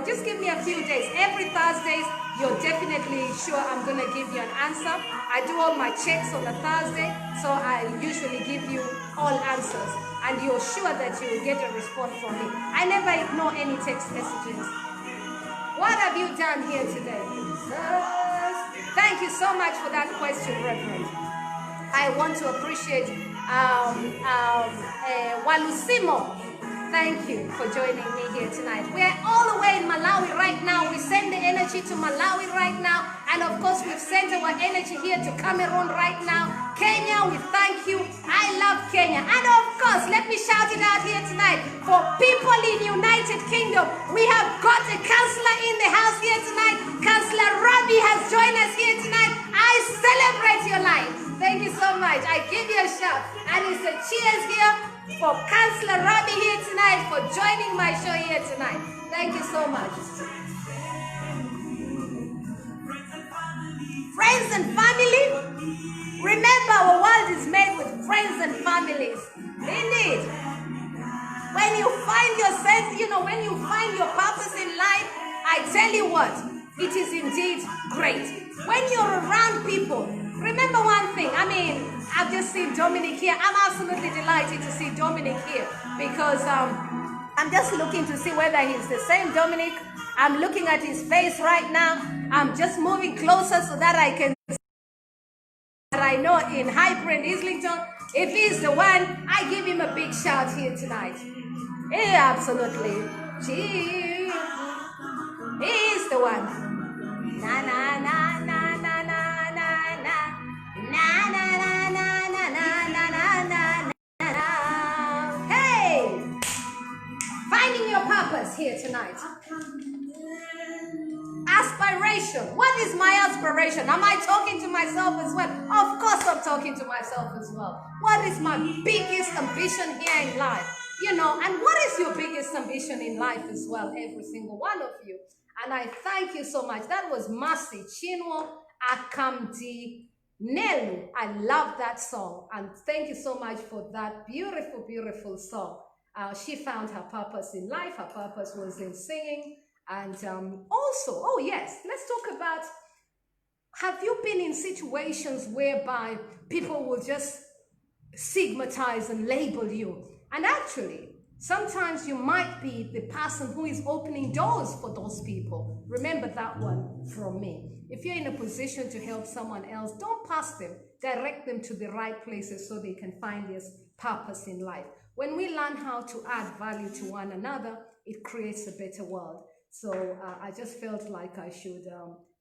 Speaker 2: just give me a few days. Every Thursdays, you're definitely sure I'm gonna give you an answer. I do all my checks on a Thursday, so I usually give you all answers, and you're sure that you will get a response from me. I never ignore any text messages. What have you done here today? Thank you so much for that question, Reverend. I want to appreciate Walusimo. Thank you for joining me here tonight. We are all the way in Malawi right now. We send the energy to Malawi right now. And of course, we've sent our energy here to Cameroon right now. Kenya, we thank you. I love Kenya. And of course, let me shout it out here tonight. For people in United Kingdom, we have got a counselor in the house here tonight. Councillor Robbie has joined us here tonight. I celebrate your life. Thank you so much. I give you a shout. And it's a cheers here for Councillor Robbie here tonight, for joining my show here tonight. Thank you so much. Friends and family. Remember, our world is made with friends and families. Indeed. When you find your sense, when you find your purpose in life, I tell you what, it is indeed great. When you're around people, remember one thing. I've just seen Dominic here. I'm absolutely delighted to see Dominic here because I'm just looking to see whether he's the same Dominic. I'm looking at his face right now. I'm just moving closer so that I can see that I know in Highbrand, Islington. If he's the one, I give him a big shout here tonight. Yeah, absolutely. He is the one. Na na na na na na na na na na na na na na na na na. Hey, finding your purpose here tonight. Aspiration. What is my aspiration? Am I talking to myself as well? Of course I'm talking to myself as well. What is my biggest ambition here in life? And what is your biggest ambition in life as well? Every single one of you. And I thank you so much. That was Mercy Chinwo Akamdi Nelu. I love that song. And thank you so much for that beautiful, beautiful song. She found her purpose in life. Her purpose was in singing. And also, oh yes, let's talk about, have you been in situations whereby people will just stigmatize and label you? And actually, sometimes you might be the person who is opening doors for those people. Remember that one from me. If you're in a position to help someone else, don't pass them. Direct them to the right places so they can find their purpose in life. When we learn how to add value to one another, it creates a better world. So I just felt like I should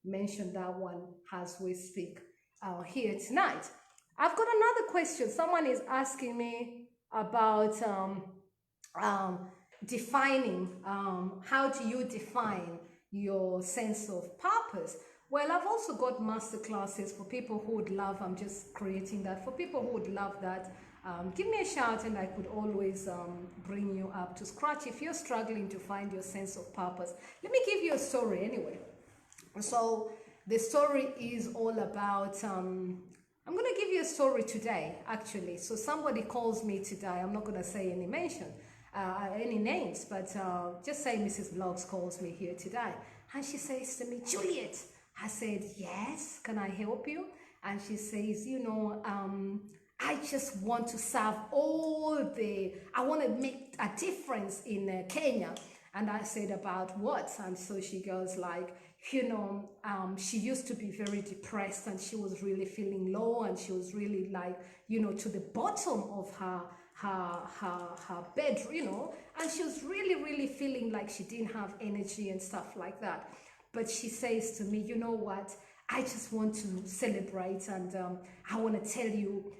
Speaker 2: mention that one as we speak here tonight. I've got another question. Someone is asking me about defining, how do you define your sense of purpose? Well, I've also got master classes for people who would love, I'm just creating that, for people who would love that. Give me a shout and I could always bring you up to scratch if you're struggling to find your sense of purpose. Let me give you a story anyway. So the story is all about, I'm going to give you a story today, actually. So somebody calls me today, I'm not going to say any mention. any names, but just say Mrs. Vlogs calls me here today. And she says to me, Juliet. I said, yes, can I help you? And she says, I just want to serve I want to make a difference in Kenya. And I said, about what? And so she goes like, she used to be very depressed and she was really feeling low and she was really like, to the bottom of her bed, and she was really, really feeling like she didn't have energy and stuff like that. But she says to me, you know what? I just want to celebrate and I want to tell you,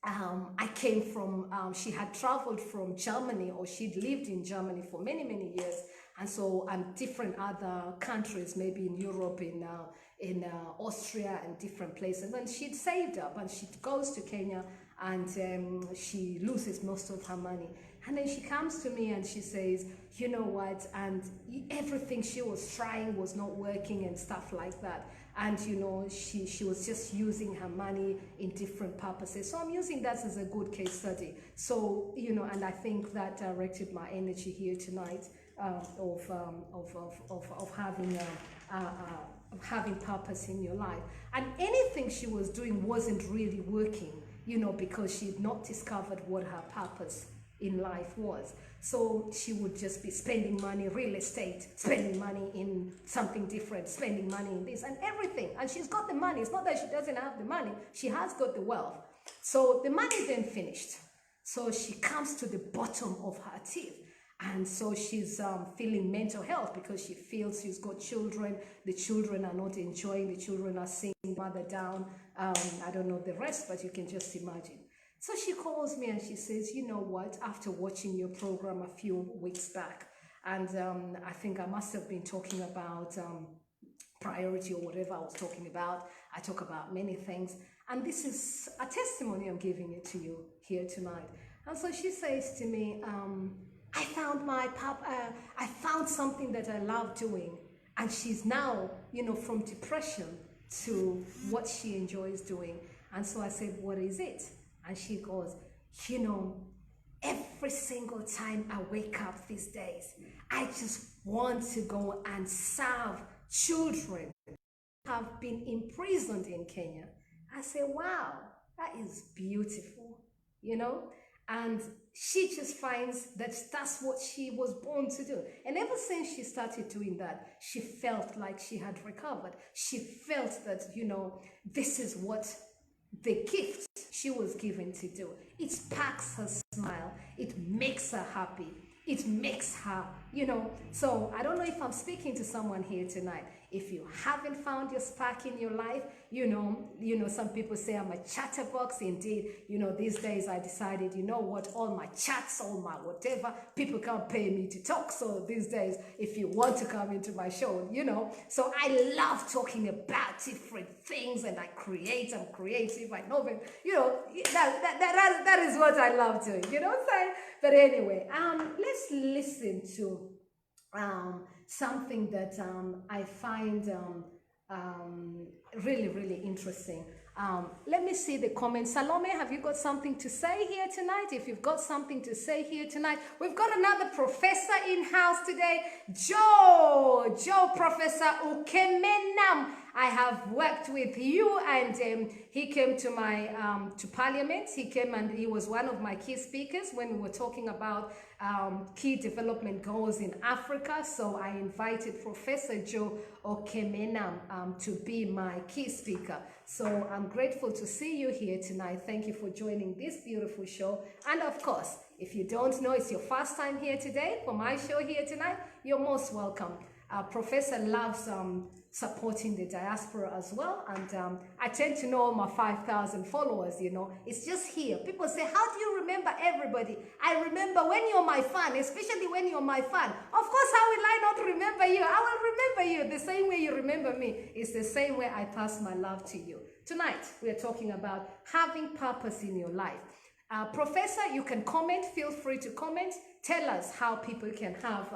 Speaker 2: I came from, she had traveled from Germany, or she'd lived in Germany for many, many years. And so, different other countries, maybe in Europe, in Austria and different places. And she'd saved up and she goes to Kenya and she loses most of her money. And then she comes to me and she says, you know what? And everything she was trying was not working and stuff like that. And, she was just using her money in different purposes. So I'm using that as a good case study. So, and I think that directed my energy here tonight of having purpose in your life. And anything she was doing wasn't really working, because she had not discovered what her purpose in life was. So she would just be spending money, real estate, spending money in something different, spending money in this and everything. And she's got the money. It's not that she doesn't have the money. She has got the wealth. So the money then finished. So she comes to the bottom of her teeth. And so she's feeling mental health because she feels she's got children. The children are not enjoying. The children are seeing mother down. I don't know the rest, but you can just imagine. So she calls me and she says, you know what, after watching your program a few weeks back, and I think I must have been talking about priority or whatever I was talking about. I talk about many things. And this is a testimony I'm giving it to you here tonight. And so she says to me, I found something that I love doing. And she's now, from depression to what she enjoys doing. And so I said, what is it? And she goes, every single time I wake up these days, I just want to go and serve children who have been imprisoned in Kenya. I say, wow, that is beautiful, and she just finds that that's what she was born to do. And ever since she started doing that, she felt like she had recovered. She felt that, this is what the gift she was given to do. It sparks her smile. It makes her happy. It makes her, So I don't know if I'm speaking to someone here tonight. If you haven't found your spark in your life, some people say I'm a chatterbox. Indeed, these days I decided, all my chats, all my whatever, people can't pay me to talk. So these days, if you want to come into my show, so I love talking about different things and I'm creative, I know it, that is what I love doing, what I'm saying? But anyway, let's listen to something that I find really, really interesting. Let me see the comments. Salome, have you got something to say here tonight? If you've got something to say here tonight, we've got another professor in house today, Joe Professor Ukemenam. I have worked with you, and he came to my to Parliament. He came and he was one of my key speakers when we were talking about key development goals in Africa. So I invited Professor Joe Okemenam to be my key speaker. So I'm grateful to see you here tonight. Thank you for joining this beautiful show. And of course, if you don't know, it's your first time here today for my show here tonight, you're most welcome. Professor loves supporting the diaspora as well, and I tend to know my 5,000 followers. It's just here. People say, how do you remember everybody? I remember when you're my fan, especially when you're my fan. Of course, how will I not remember you? I will remember you the same way you remember me. It's the same way I pass my love to you. Tonight, we are talking about having purpose in your life. Professor, you can comment. Feel free to comment. Tell us how people can have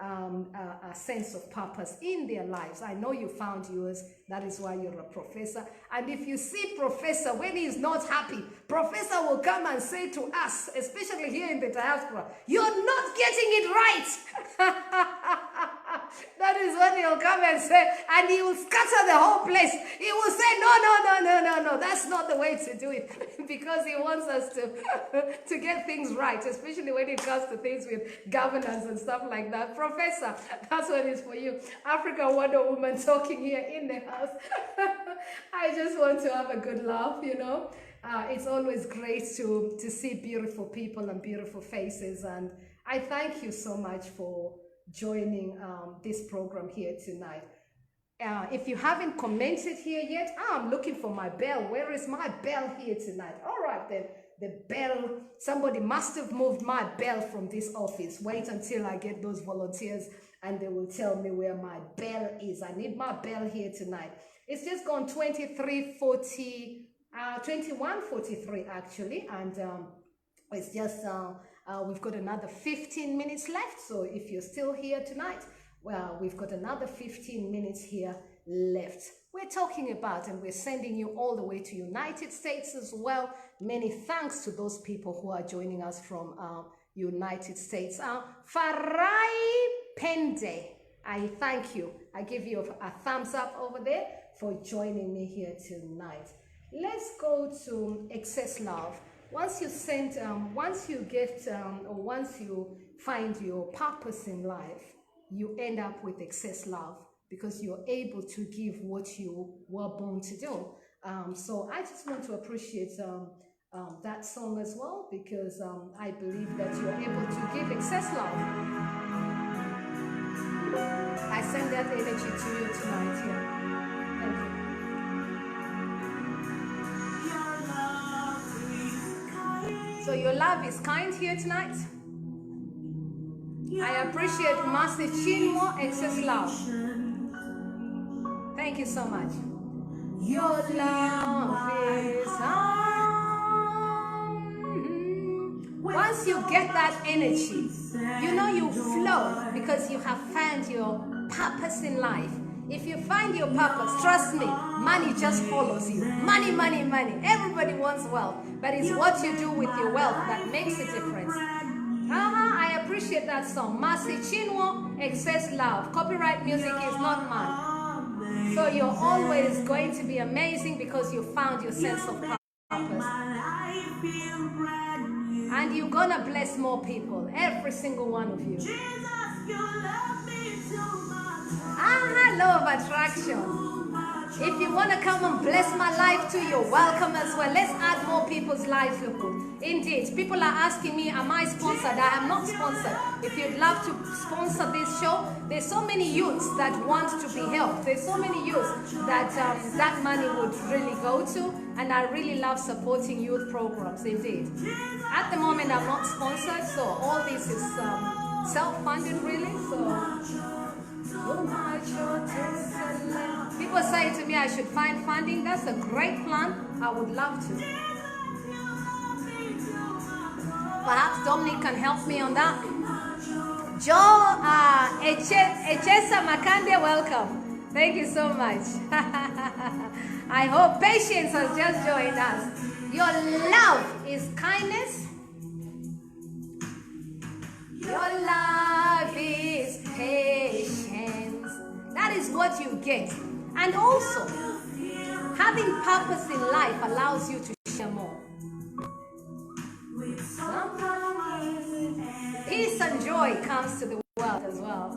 Speaker 2: a sense of purpose in their lives. I know you found yours. That is why you're a professor. And if you see Professor when he's not happy, Professor will come and say to us, especially here in the diaspora, "You're not getting it right." That is what he'll come and say, and he will scatter the whole place. He will say, no, that's not the way to do it, because he wants us to get things right, especially when it comes to things with governance and stuff like that. Professor, that's what is for you. African Wonder Woman talking here in the house. I just want to have a good laugh, you know. It's always great to see beautiful people and beautiful faces, and I thank you so much for joining this program here tonight. If you haven't commented here yet, I'm looking for my bell. Where is my bell here tonight? All right then, the bell, somebody must have moved my bell from this office. Wait until I get those volunteers and they will tell me where my bell is. I need my bell here tonight. It's just gone 21:43 actually, and it's just we've got another 15 minutes left. So if you're still here tonight, well, we've got another 15 minutes here left. We're talking about, and we're sending you all the way to United States as well. Many thanks to those people who are joining us from United States. Farai Pende, I thank you. I give you a thumbs up over there for joining me here tonight. Let's go to Excess Love. Once you find your purpose in life, you end up with excess love, because you're able to give what you were born to do. So I just want to appreciate that song as well, because I believe that you're able to give excess love. I send that energy to you tonight here. Thank you. So your love is kind here tonight. I appreciate Master Chinwo, excess love. Thank you so much. Your love is once you get that energy, you know you flow, because you have found your purpose in life. If you find your purpose, trust me, money just follows you. Money, money, money. Everybody wants wealth, but it's what you do with your wealth that makes a difference. I appreciate that song. Mercy Chinwo, Excess Love. Copyright music is not mine. So you're always going to be amazing, because you found your sense of purpose. And you're gonna bless more people, every single one of you. Law of attraction. If you want to come and bless my life too, you're welcome as well. Let's add more people's livelihood. Indeed, people are asking me, am I sponsored? I am not sponsored. If you'd love to sponsor this show, there's so many youths that want to be helped. There's so many youths that that money would really go to, and I really love supporting youth programs, indeed. At the moment, I'm not sponsored, so all this is self-funded, really. People say to me I should find funding. That's a great plan. I would love to. Perhaps Dominic can help me on that. Joe Echesa Makande, welcome. Thank you so much. I hope Patience has just joined us. Your love is kindness. Your love is patience. That is what you get. And also, having purpose in life allows you to share more. Peace and joy comes to the world as well.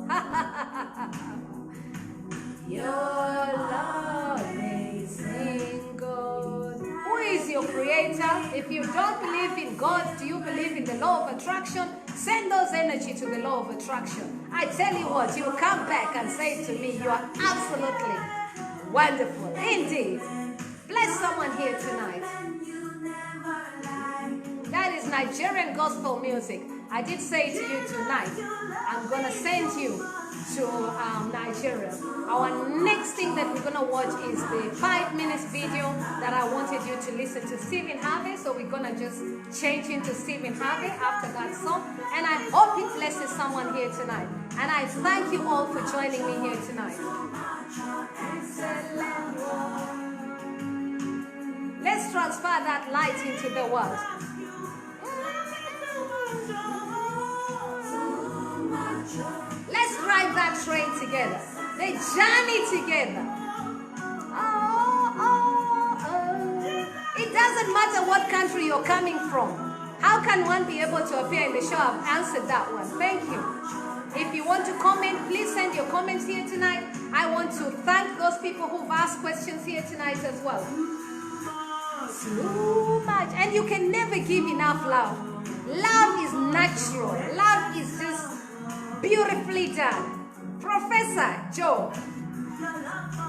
Speaker 2: Your love is in God. Who is your creator? If you don't believe in God, do you believe in the law of attraction? Send those energy to the law of attraction. I tell you what, you'll come back and say to me, you are absolutely wonderful. Indeed. Bless someone here tonight. That is Nigerian gospel music. I did say to you tonight, I'm going to send you to Nigeria. Our next thing that we're going to watch is the 5 minutes video that I wanted you to listen to Stephen Harvey. So we're going to just change into Stephen Harvey after that song. And I hope it blesses someone here tonight. And I thank you all for joining me here tonight. Let's transfer that light into the world. Let's ride that train together. The journey together. It doesn't matter what country you're coming from. How can one be able to appear in the show? I've answered that one. Thank you. If you want to comment, please send your comments here tonight. I want to thank those people who've asked questions here tonight as well. So much. And you can never give enough love. Love is natural. Love is just beautifully done. Professor Joe.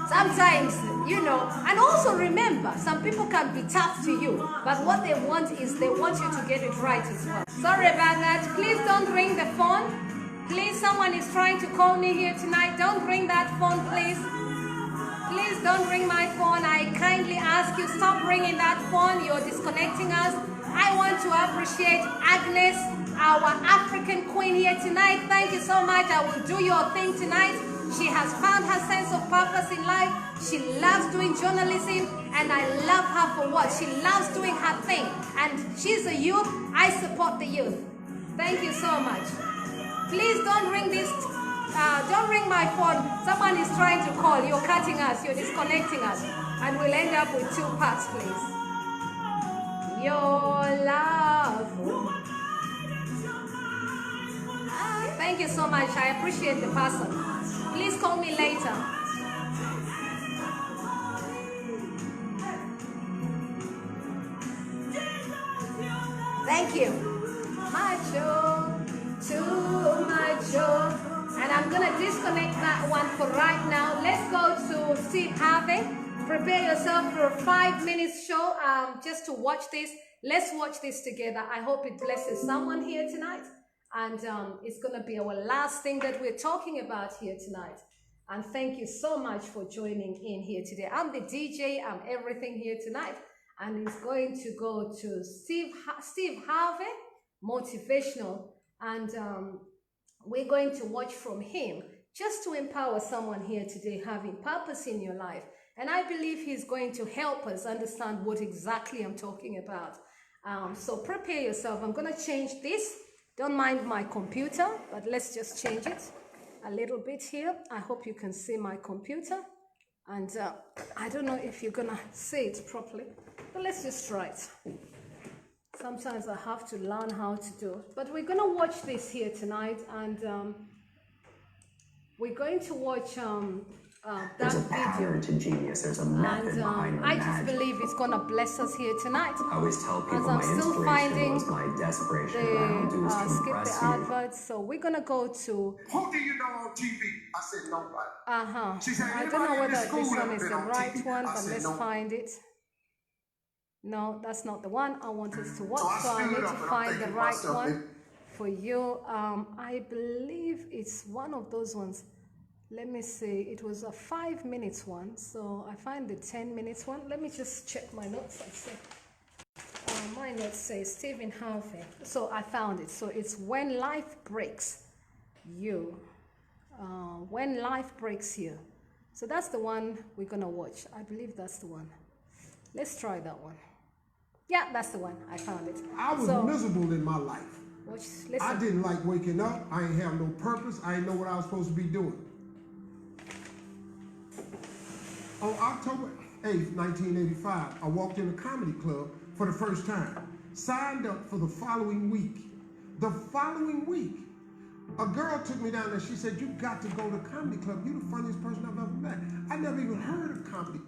Speaker 2: Sometimes, and also remember, some people can be tough to you, but what they want is they want you to get it right as well. Sorry about that. Please don't ring the phone. Please, someone is trying to call me here tonight. Don't ring that phone, please. Please don't ring my phone. I kindly ask you, stop ringing that phone. You're disconnecting us. I want to appreciate Agnes, our African queen here tonight. Thank you so much. I will do your thing tonight. She has found her sense of purpose in life. She loves doing journalism, and I love her for what? She loves doing her thing. And she's a youth. I support the youth. Thank you so much. Please don't ring this. Don't ring my phone. Someone is trying to call. You're cutting us. You're disconnecting us. And we'll end up with 2 parts, please. Your love. Thank you so much. I appreciate the person. Please call me later. Thank you. Macho, too macho. And I'm going to disconnect that one for right now. Let's go to Steve Harvey. Prepare yourself for a 5 minutes show just to watch this. Let's watch this together. I hope it blesses someone here tonight. And it's going to be our last thing that we're talking about here tonight. And thank you so much for joining in here today. I'm the DJ. I'm everything here tonight. And it's going to go to Steve Harvey, motivational. And we're going to watch from him just to empower someone here today having purpose in your life. And I believe he's going to help us understand what exactly I'm talking about. So prepare yourself. I'm going to change this. Don't mind my computer, but let's just change it a little bit here. I hope you can see my computer. And I don't know if you're going to see it properly, but let's just try it. Sometimes I have to learn how to do it. But we're going to watch this here tonight. And we're going to watch
Speaker 3: there's a pattern to genius. There's a method behind the
Speaker 2: I
Speaker 3: magic.
Speaker 2: just believe it's going to bless us here tonight.
Speaker 3: I always tell people
Speaker 2: As
Speaker 3: my
Speaker 2: I'm still
Speaker 3: inspiration
Speaker 2: finding
Speaker 3: was my desperation. What I don't do is
Speaker 2: skip
Speaker 3: compress
Speaker 2: the
Speaker 3: you.
Speaker 2: adverts. So we're going to go to...
Speaker 4: Who do you know on TV? I said nobody. She said,
Speaker 2: I don't know
Speaker 4: "Anybody in
Speaker 2: whether
Speaker 4: this school
Speaker 2: this one
Speaker 4: ever
Speaker 2: is
Speaker 4: been
Speaker 2: the
Speaker 4: on
Speaker 2: right
Speaker 4: TV?"
Speaker 2: one,
Speaker 4: I
Speaker 2: but
Speaker 4: said,
Speaker 2: let's
Speaker 4: "No."
Speaker 2: find it. No, that's not the one I want us to watch.
Speaker 4: So I
Speaker 2: So I
Speaker 4: stood
Speaker 2: need
Speaker 4: up
Speaker 2: to
Speaker 4: and I'm
Speaker 2: find the
Speaker 4: thinking to
Speaker 2: right
Speaker 4: myself,
Speaker 2: one for you. I believe it's one of those ones. Let me see. It was a 5 minutes one. So I find the 10 minutes one. Let me just check my notes. I see. My notes say Stephen Harvey. So I found it. So it's When Life Breaks You. When Life Breaks You. So that's the one we're going to watch. I believe that's the one. Let's try that one. Yeah, that's the one. I found it.
Speaker 5: I was miserable in my life.
Speaker 2: Listen.
Speaker 5: I didn't like waking up. I ain't have no purpose. I didn't know what I was supposed to be doing. On October 8th, 1985, I walked in a comedy club for the first time. Signed up for the following week. The following week, a girl took me down there. She said, "You got to go to the comedy club. You're the funniest person I've ever met." I never even heard of comedy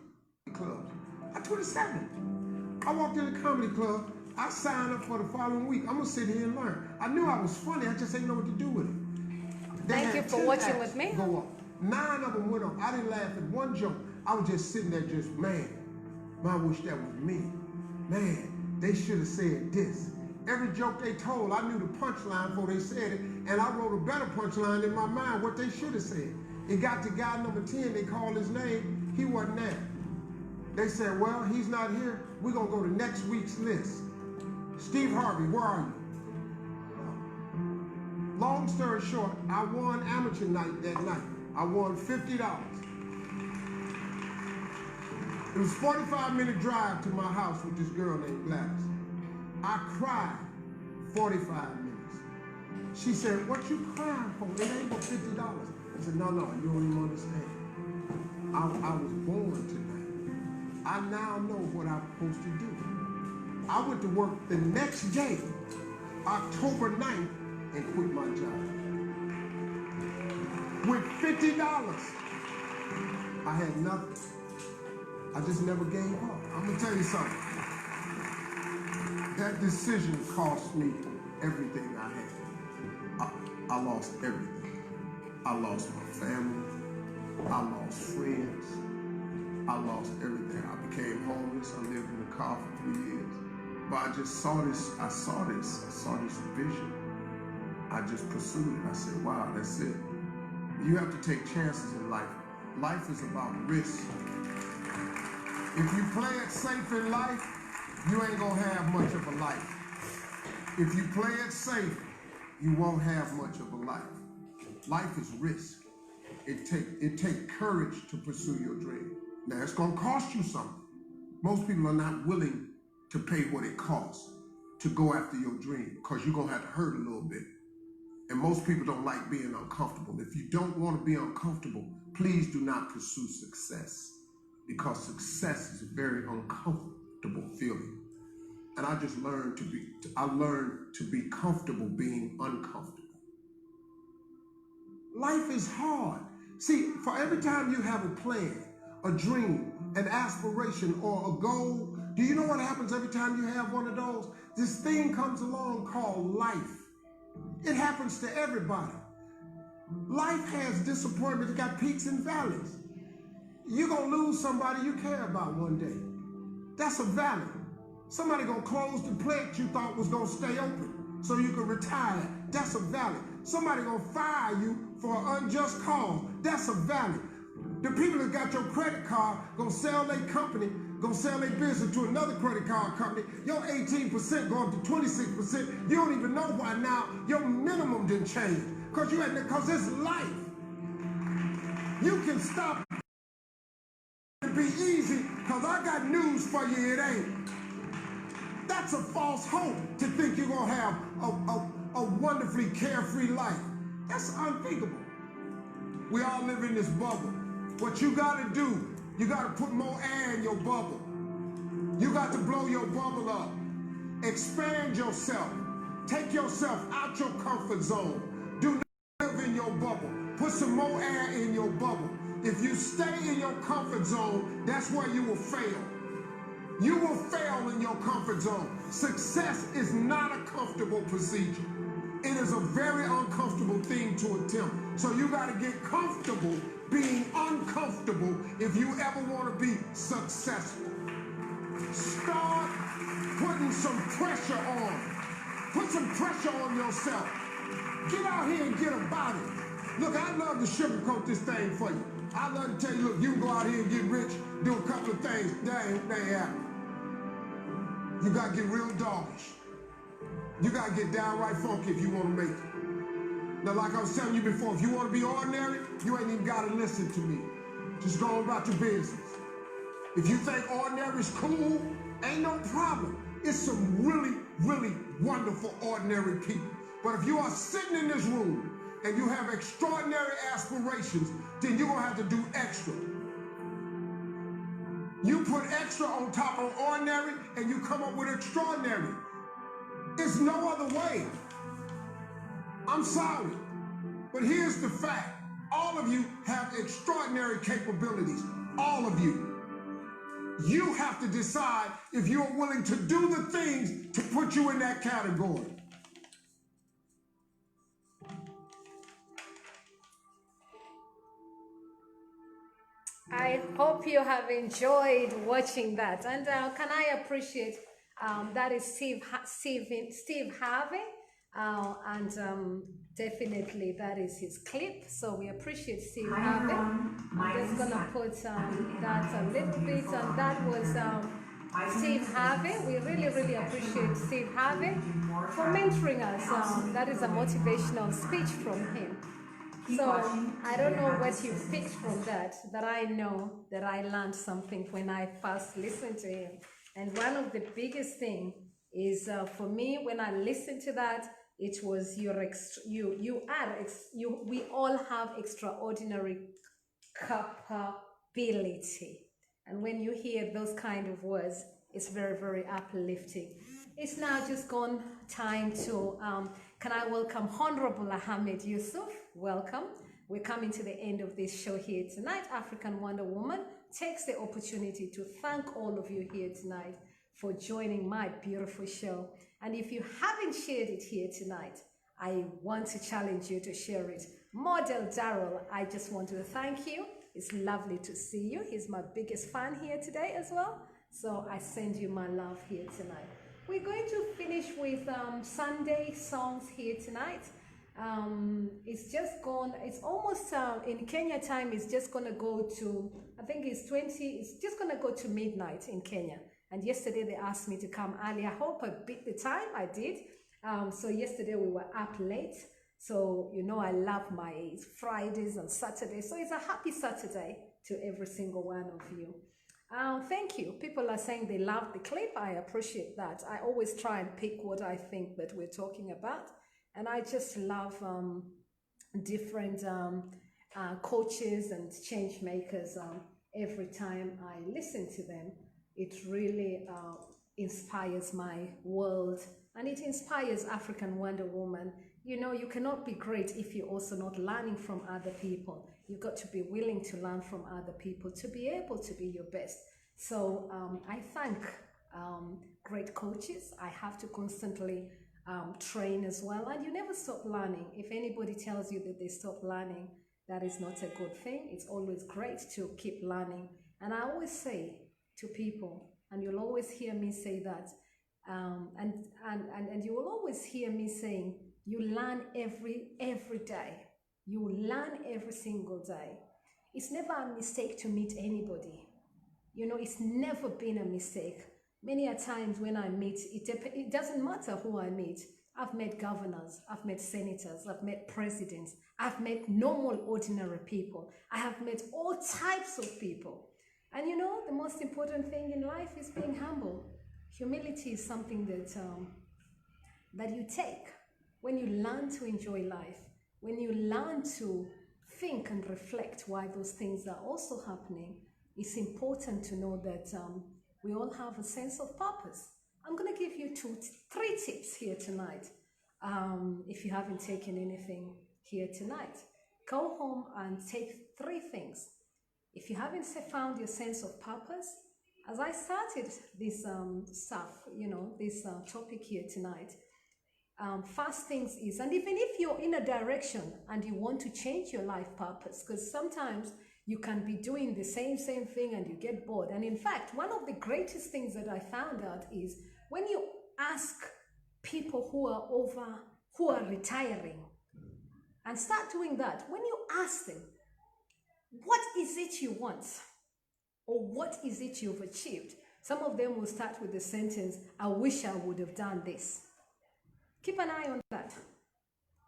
Speaker 5: clubs. I'm 27. I walked in the comedy club. I signed up for the following week. I'm going to sit here and learn. I knew I was funny. I just didn't know what to do with it.
Speaker 2: Thank you for watching with me.
Speaker 5: Go up. 9 of them went up. I didn't laugh at one joke. I was just sitting there just, man, I wish that was me. Man, they should have said this. Every joke they told, I knew the punchline before they said it, and I wrote a better punchline in my mind, what they should have said. It got to guy number 10, they called his name, he wasn't there. They said, well, he's not here, we're gonna go to next week's list. Steve Harvey, where are you? Long story short, I won amateur night that night. I won $50. It was a 45-minute drive to my house with this girl named Gladys. I cried 45 minutes. She said, what you crying for? It ain't but $50. I said, no, you don't even understand. I was born tonight. I now know what I'm supposed to do. I went to work the next day, October 9th, and quit my job. With $50, I had nothing. I just never gave up. I'm gonna tell you something. That decision cost me everything I had. I lost everything. I lost my family. I lost friends. I lost everything. I became homeless. I lived in a car for 3 years. But I just saw this. I saw this vision. I just pursued it. I said, wow, that's it. You have to take chances in life. Life is about risk. If you play it safe in life, you ain't gonna have much of a life. If you play it safe, you won't have much of a life. Life is risk. It take courage to pursue your dream. Now it's gonna cost you something. Most people are not willing to pay what it costs to go after your dream, because you're gonna have to hurt a little bit. And most people don't like being uncomfortable. If you don't want to be uncomfortable, please do not pursue success, because success is a very uncomfortable feeling. And I just learned to be comfortable being uncomfortable. Life is hard. See, for every time you have a plan, a dream, an aspiration, or a goal, do you know what happens every time you have one of those? This thing comes along called life. It happens to everybody. Life has disappointments. It got peaks and valleys. You're going to lose somebody you care about one day. That's a valley. Somebody going to close the plant you thought was going to stay open so you could retire. That's a valley. Somebody going to fire you for an unjust cause. That's a valley. The people that got your credit card going to sell their company, going to sell their business to another credit card company. Your 18% going to 26%. You don't even know why now your minimum didn't change. Because it's life. You can stop and be easy, because I got news for you, it ain't. That's a false hope to think you're going to have a wonderfully carefree life. That's unthinkable. We all live in this bubble. What you got to do, you got to put more air in your bubble. You got to blow your bubble up. Expand yourself. Take yourself out your comfort zone. Do not live in your bubble. Put some more air in your bubble. If you stay in your comfort zone, that's where you will fail. You will fail in your comfort zone. Success is not a comfortable procedure. It is a very uncomfortable thing to attempt. So you got to get comfortable being uncomfortable if you ever want to be successful. Start putting some pressure on. Put some pressure on yourself. Get out here and get about it. Look, I'd love to sugarcoat this thing for you. I'd love to tell you, look, you can go out here and get rich, do a couple of things. That ain't happening. You got to get real doggish. You got to get downright funky if you want to make it. Now, like I was telling you before, if you want to be ordinary, you ain't even got to listen to me. Just go about your business. If you think ordinary is cool, ain't no problem. It's some really, really wonderful ordinary people. But if you are sitting in this room and you have extraordinary aspirations, then you're going to have to do extra. You put extra on top of ordinary and you come up with extraordinary. It's no other way. I'm sorry, but here's the fact. All of you have extraordinary capabilities. All of you. You have to decide if you're willing to do the things to put you in that category.
Speaker 2: I hope you have enjoyed watching that. And can I appreciate That is Steve Harvey. And definitely that is his clip. So we appreciate Steve Harvey. I'm just gonna put that a little bit, and that was Steve Harvey. We really, really appreciate Steve Harvey for mentoring us. That is a motivational speech from him. So I don't know what you picked from that, but I know that I learned something when I first listened to him. And one of the biggest thing is for me when I listened to that, it was we all have extraordinary capability. And when you hear those kind of words, it's very, very uplifting. It's now just gone time to, can I welcome Honorable Ahmed Yusuf? Welcome. We're coming to the end of this show here tonight. African Wonder Woman takes the opportunity to thank all of you here tonight for joining my beautiful show. And if you haven't shared it here tonight, I want to challenge you to share it. Model Daryl, I just want to thank you. It's lovely to see you. He's my biggest fan here today as well. So I send you my love here tonight. We're going to finish with Sunday songs here tonight. It's just gone, it's almost in Kenya time, it's just gonna go to, I think it's just gonna go to midnight in Kenya. And yesterday they asked me to come early. I hope I beat the time. I did. So yesterday we were up late. So, you know, I love my Fridays and Saturdays. So it's a happy Saturday to every single one of you. Thank you. People are saying they love the clip. I appreciate that. I always try and pick what I think that we're talking about. And I just love different coaches and change makers every time I listen to them. It really inspires my world, and it inspires African Wonder Woman. You know, you cannot be great if you're also not learning from other people. You've got to be willing to learn from other people to be able to be your best. So I thank great coaches. I have to constantly train as well, and you never stop learning. If anybody tells you that they stop learning, that is not a good thing. It's always great to keep learning. And I always say to people, and you'll always hear me say that, and you will always hear me saying, you learn every day. You learn every single day. It's never a mistake to meet anybody. You know, it's never been a mistake. Many a times when I meet, it doesn't matter who I meet. I've met governors, I've met senators, I've met presidents, I've met normal, ordinary people. I have met all types of people. And you know, the most important thing in life is being humble. Humility is something that you take when you learn to enjoy life, when you learn to think and reflect why those things are also happening. It's important to know that we all have a sense of purpose. I'm going to give you 3 tips here tonight. If you haven't taken anything here tonight, go home and take 3 things. If you haven't found your sense of purpose, as I started this this topic here tonight, first things is, and even if you're in a direction and you want to change your life purpose, because sometimes you can be doing the same thing and you get bored. And in fact, one of the greatest things that I found out is when you ask people who are retiring, and start doing that, when you ask them, what is it you want? Or what is it you've achieved? Some of them will start with the sentence, I wish I would have done this. Keep an eye on that.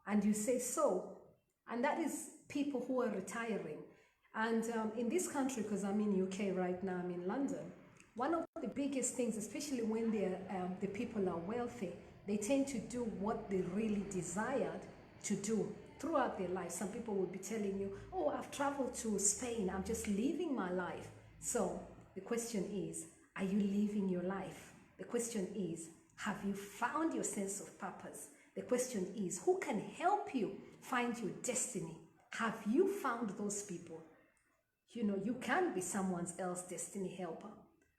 Speaker 2: And you say so. And that is people who are retiring. And in this country, because I'm in UK right now, I'm in London, one of the biggest things, especially when the people are wealthy, they tend to do what they really desired to do throughout their life. Some people will be telling you, oh, I've traveled to Spain, I'm just living my life. So the question is, are you living your life? The question is, have you found your sense of purpose? The question is, who can help you find your destiny? Have you found those people? You know, you can be someone else's destiny helper.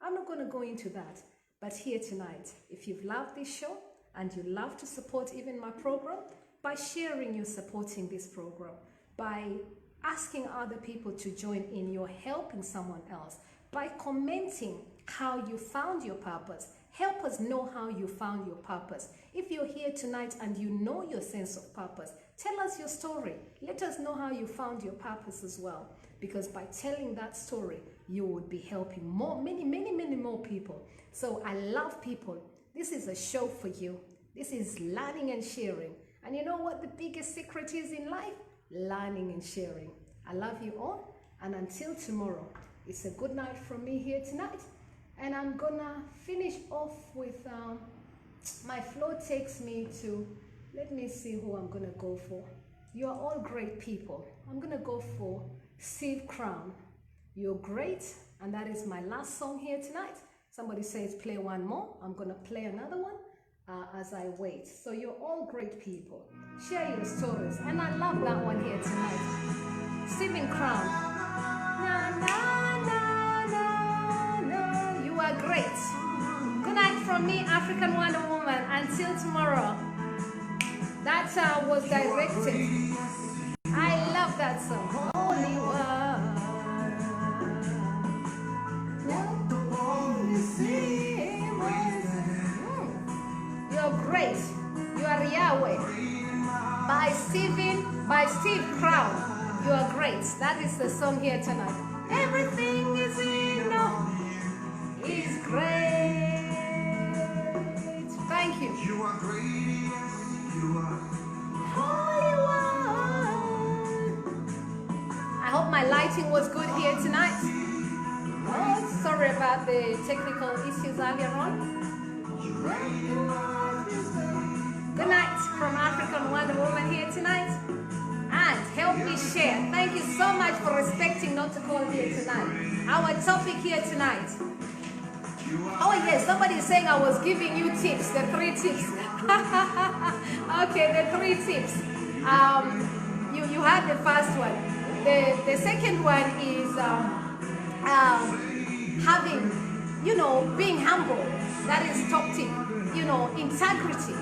Speaker 2: I'm not going to go into that. But here tonight, if you've loved this show and you love to support even my program, by sharing, you're supporting this program. By asking other people to join in, you're helping someone else. By commenting how you found your purpose, Help us know how you found your purpose. If you're here tonight and you know your sense of purpose, tell us your story. Let us know how you found your purpose as well. Because by telling that story, you would be helping many more people. So I love people. This is a show for you. This is learning and sharing. And you know what the biggest secret is in life? Learning and sharing. I love you all. And until tomorrow, it's a good night from me here tonight. And I'm gonna finish off with, my flow takes me to, let me see who I'm gonna go for. You're all great people. I'm gonna go for Steve Crown. You're great, and that is my last song here tonight. Somebody says play one more. I'm gonna play another one as I wait. So you're all great people. Share your stories, and I love that one here tonight. Stephen Crown. Na, na, na, na, na. You are great. Good night from me, African Wonder Woman. Until tomorrow. That was directed. I love that song. Holy One. You're great. You are Yahweh. By Steve Crown. You are great. That is the song here tonight. Everything is is great. Thank you.
Speaker 4: You are great. You are
Speaker 2: Holy One. I hope my lighting was good here tonight. Oh, sorry about the technical issues earlier on. Good night from African Wonder Woman here tonight. And help me share. Thank you so much for respecting not to call here tonight. Our topic here tonight. Oh yes, somebody is saying I was giving you tips, the 3 tips. Okay, the 3 tips. You had the first one. The second one is having, being humble. That is top tip. Integrity.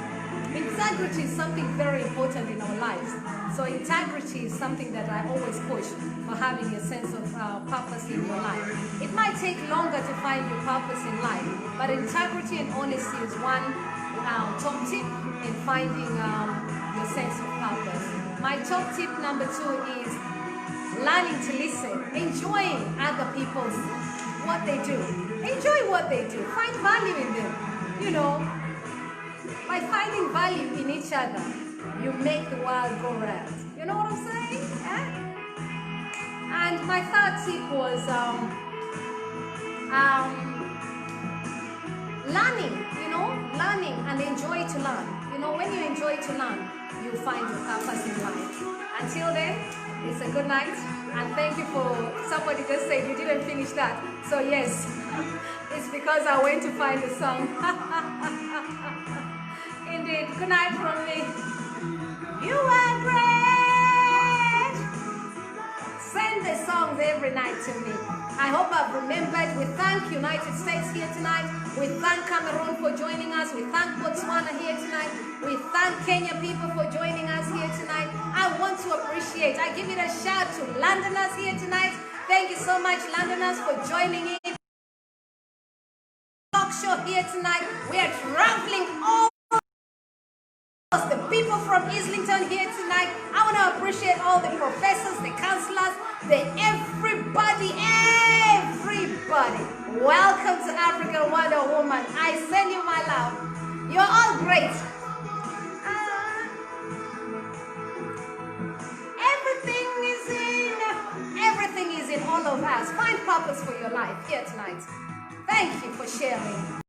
Speaker 2: Integrity is something very important in our lives. So integrity is something that I always push for having a sense of purpose in your life. It might take longer to find your purpose in life, but integrity and honesty is one top tip in finding your sense of purpose. My top tip number 2 is learning to listen, enjoying other people's what they do. Enjoy what they do. Find value in them. By finding value in each other, you make the world go round. You know what I'm saying? And my third tip was learning and enjoy to learn. When you enjoy to learn, you find your purpose in life. Until then, it's a good night. And thank you for, somebody just said you didn't finish that. So yes, it's because I went to find the song. Indeed, good night from me. You are great. Send the songs every night to me. I hope I've remembered. We thank United States here tonight. We thank Cameroon for joining us. We thank Botswana here tonight. We thank Kenya people for joining us here tonight. I want to appreciate, I give it a shout to Londoners here tonight. Thank you so much, Londoners, for joining in. Talk show here tonight. We are traveling all the people from Islington here tonight. I want to appreciate all the professors, the counselors, everybody. Welcome to African Wonder Woman. I send you my love. You're all great. Everything is in all of us. Find purpose for your life here tonight. Thank you for sharing.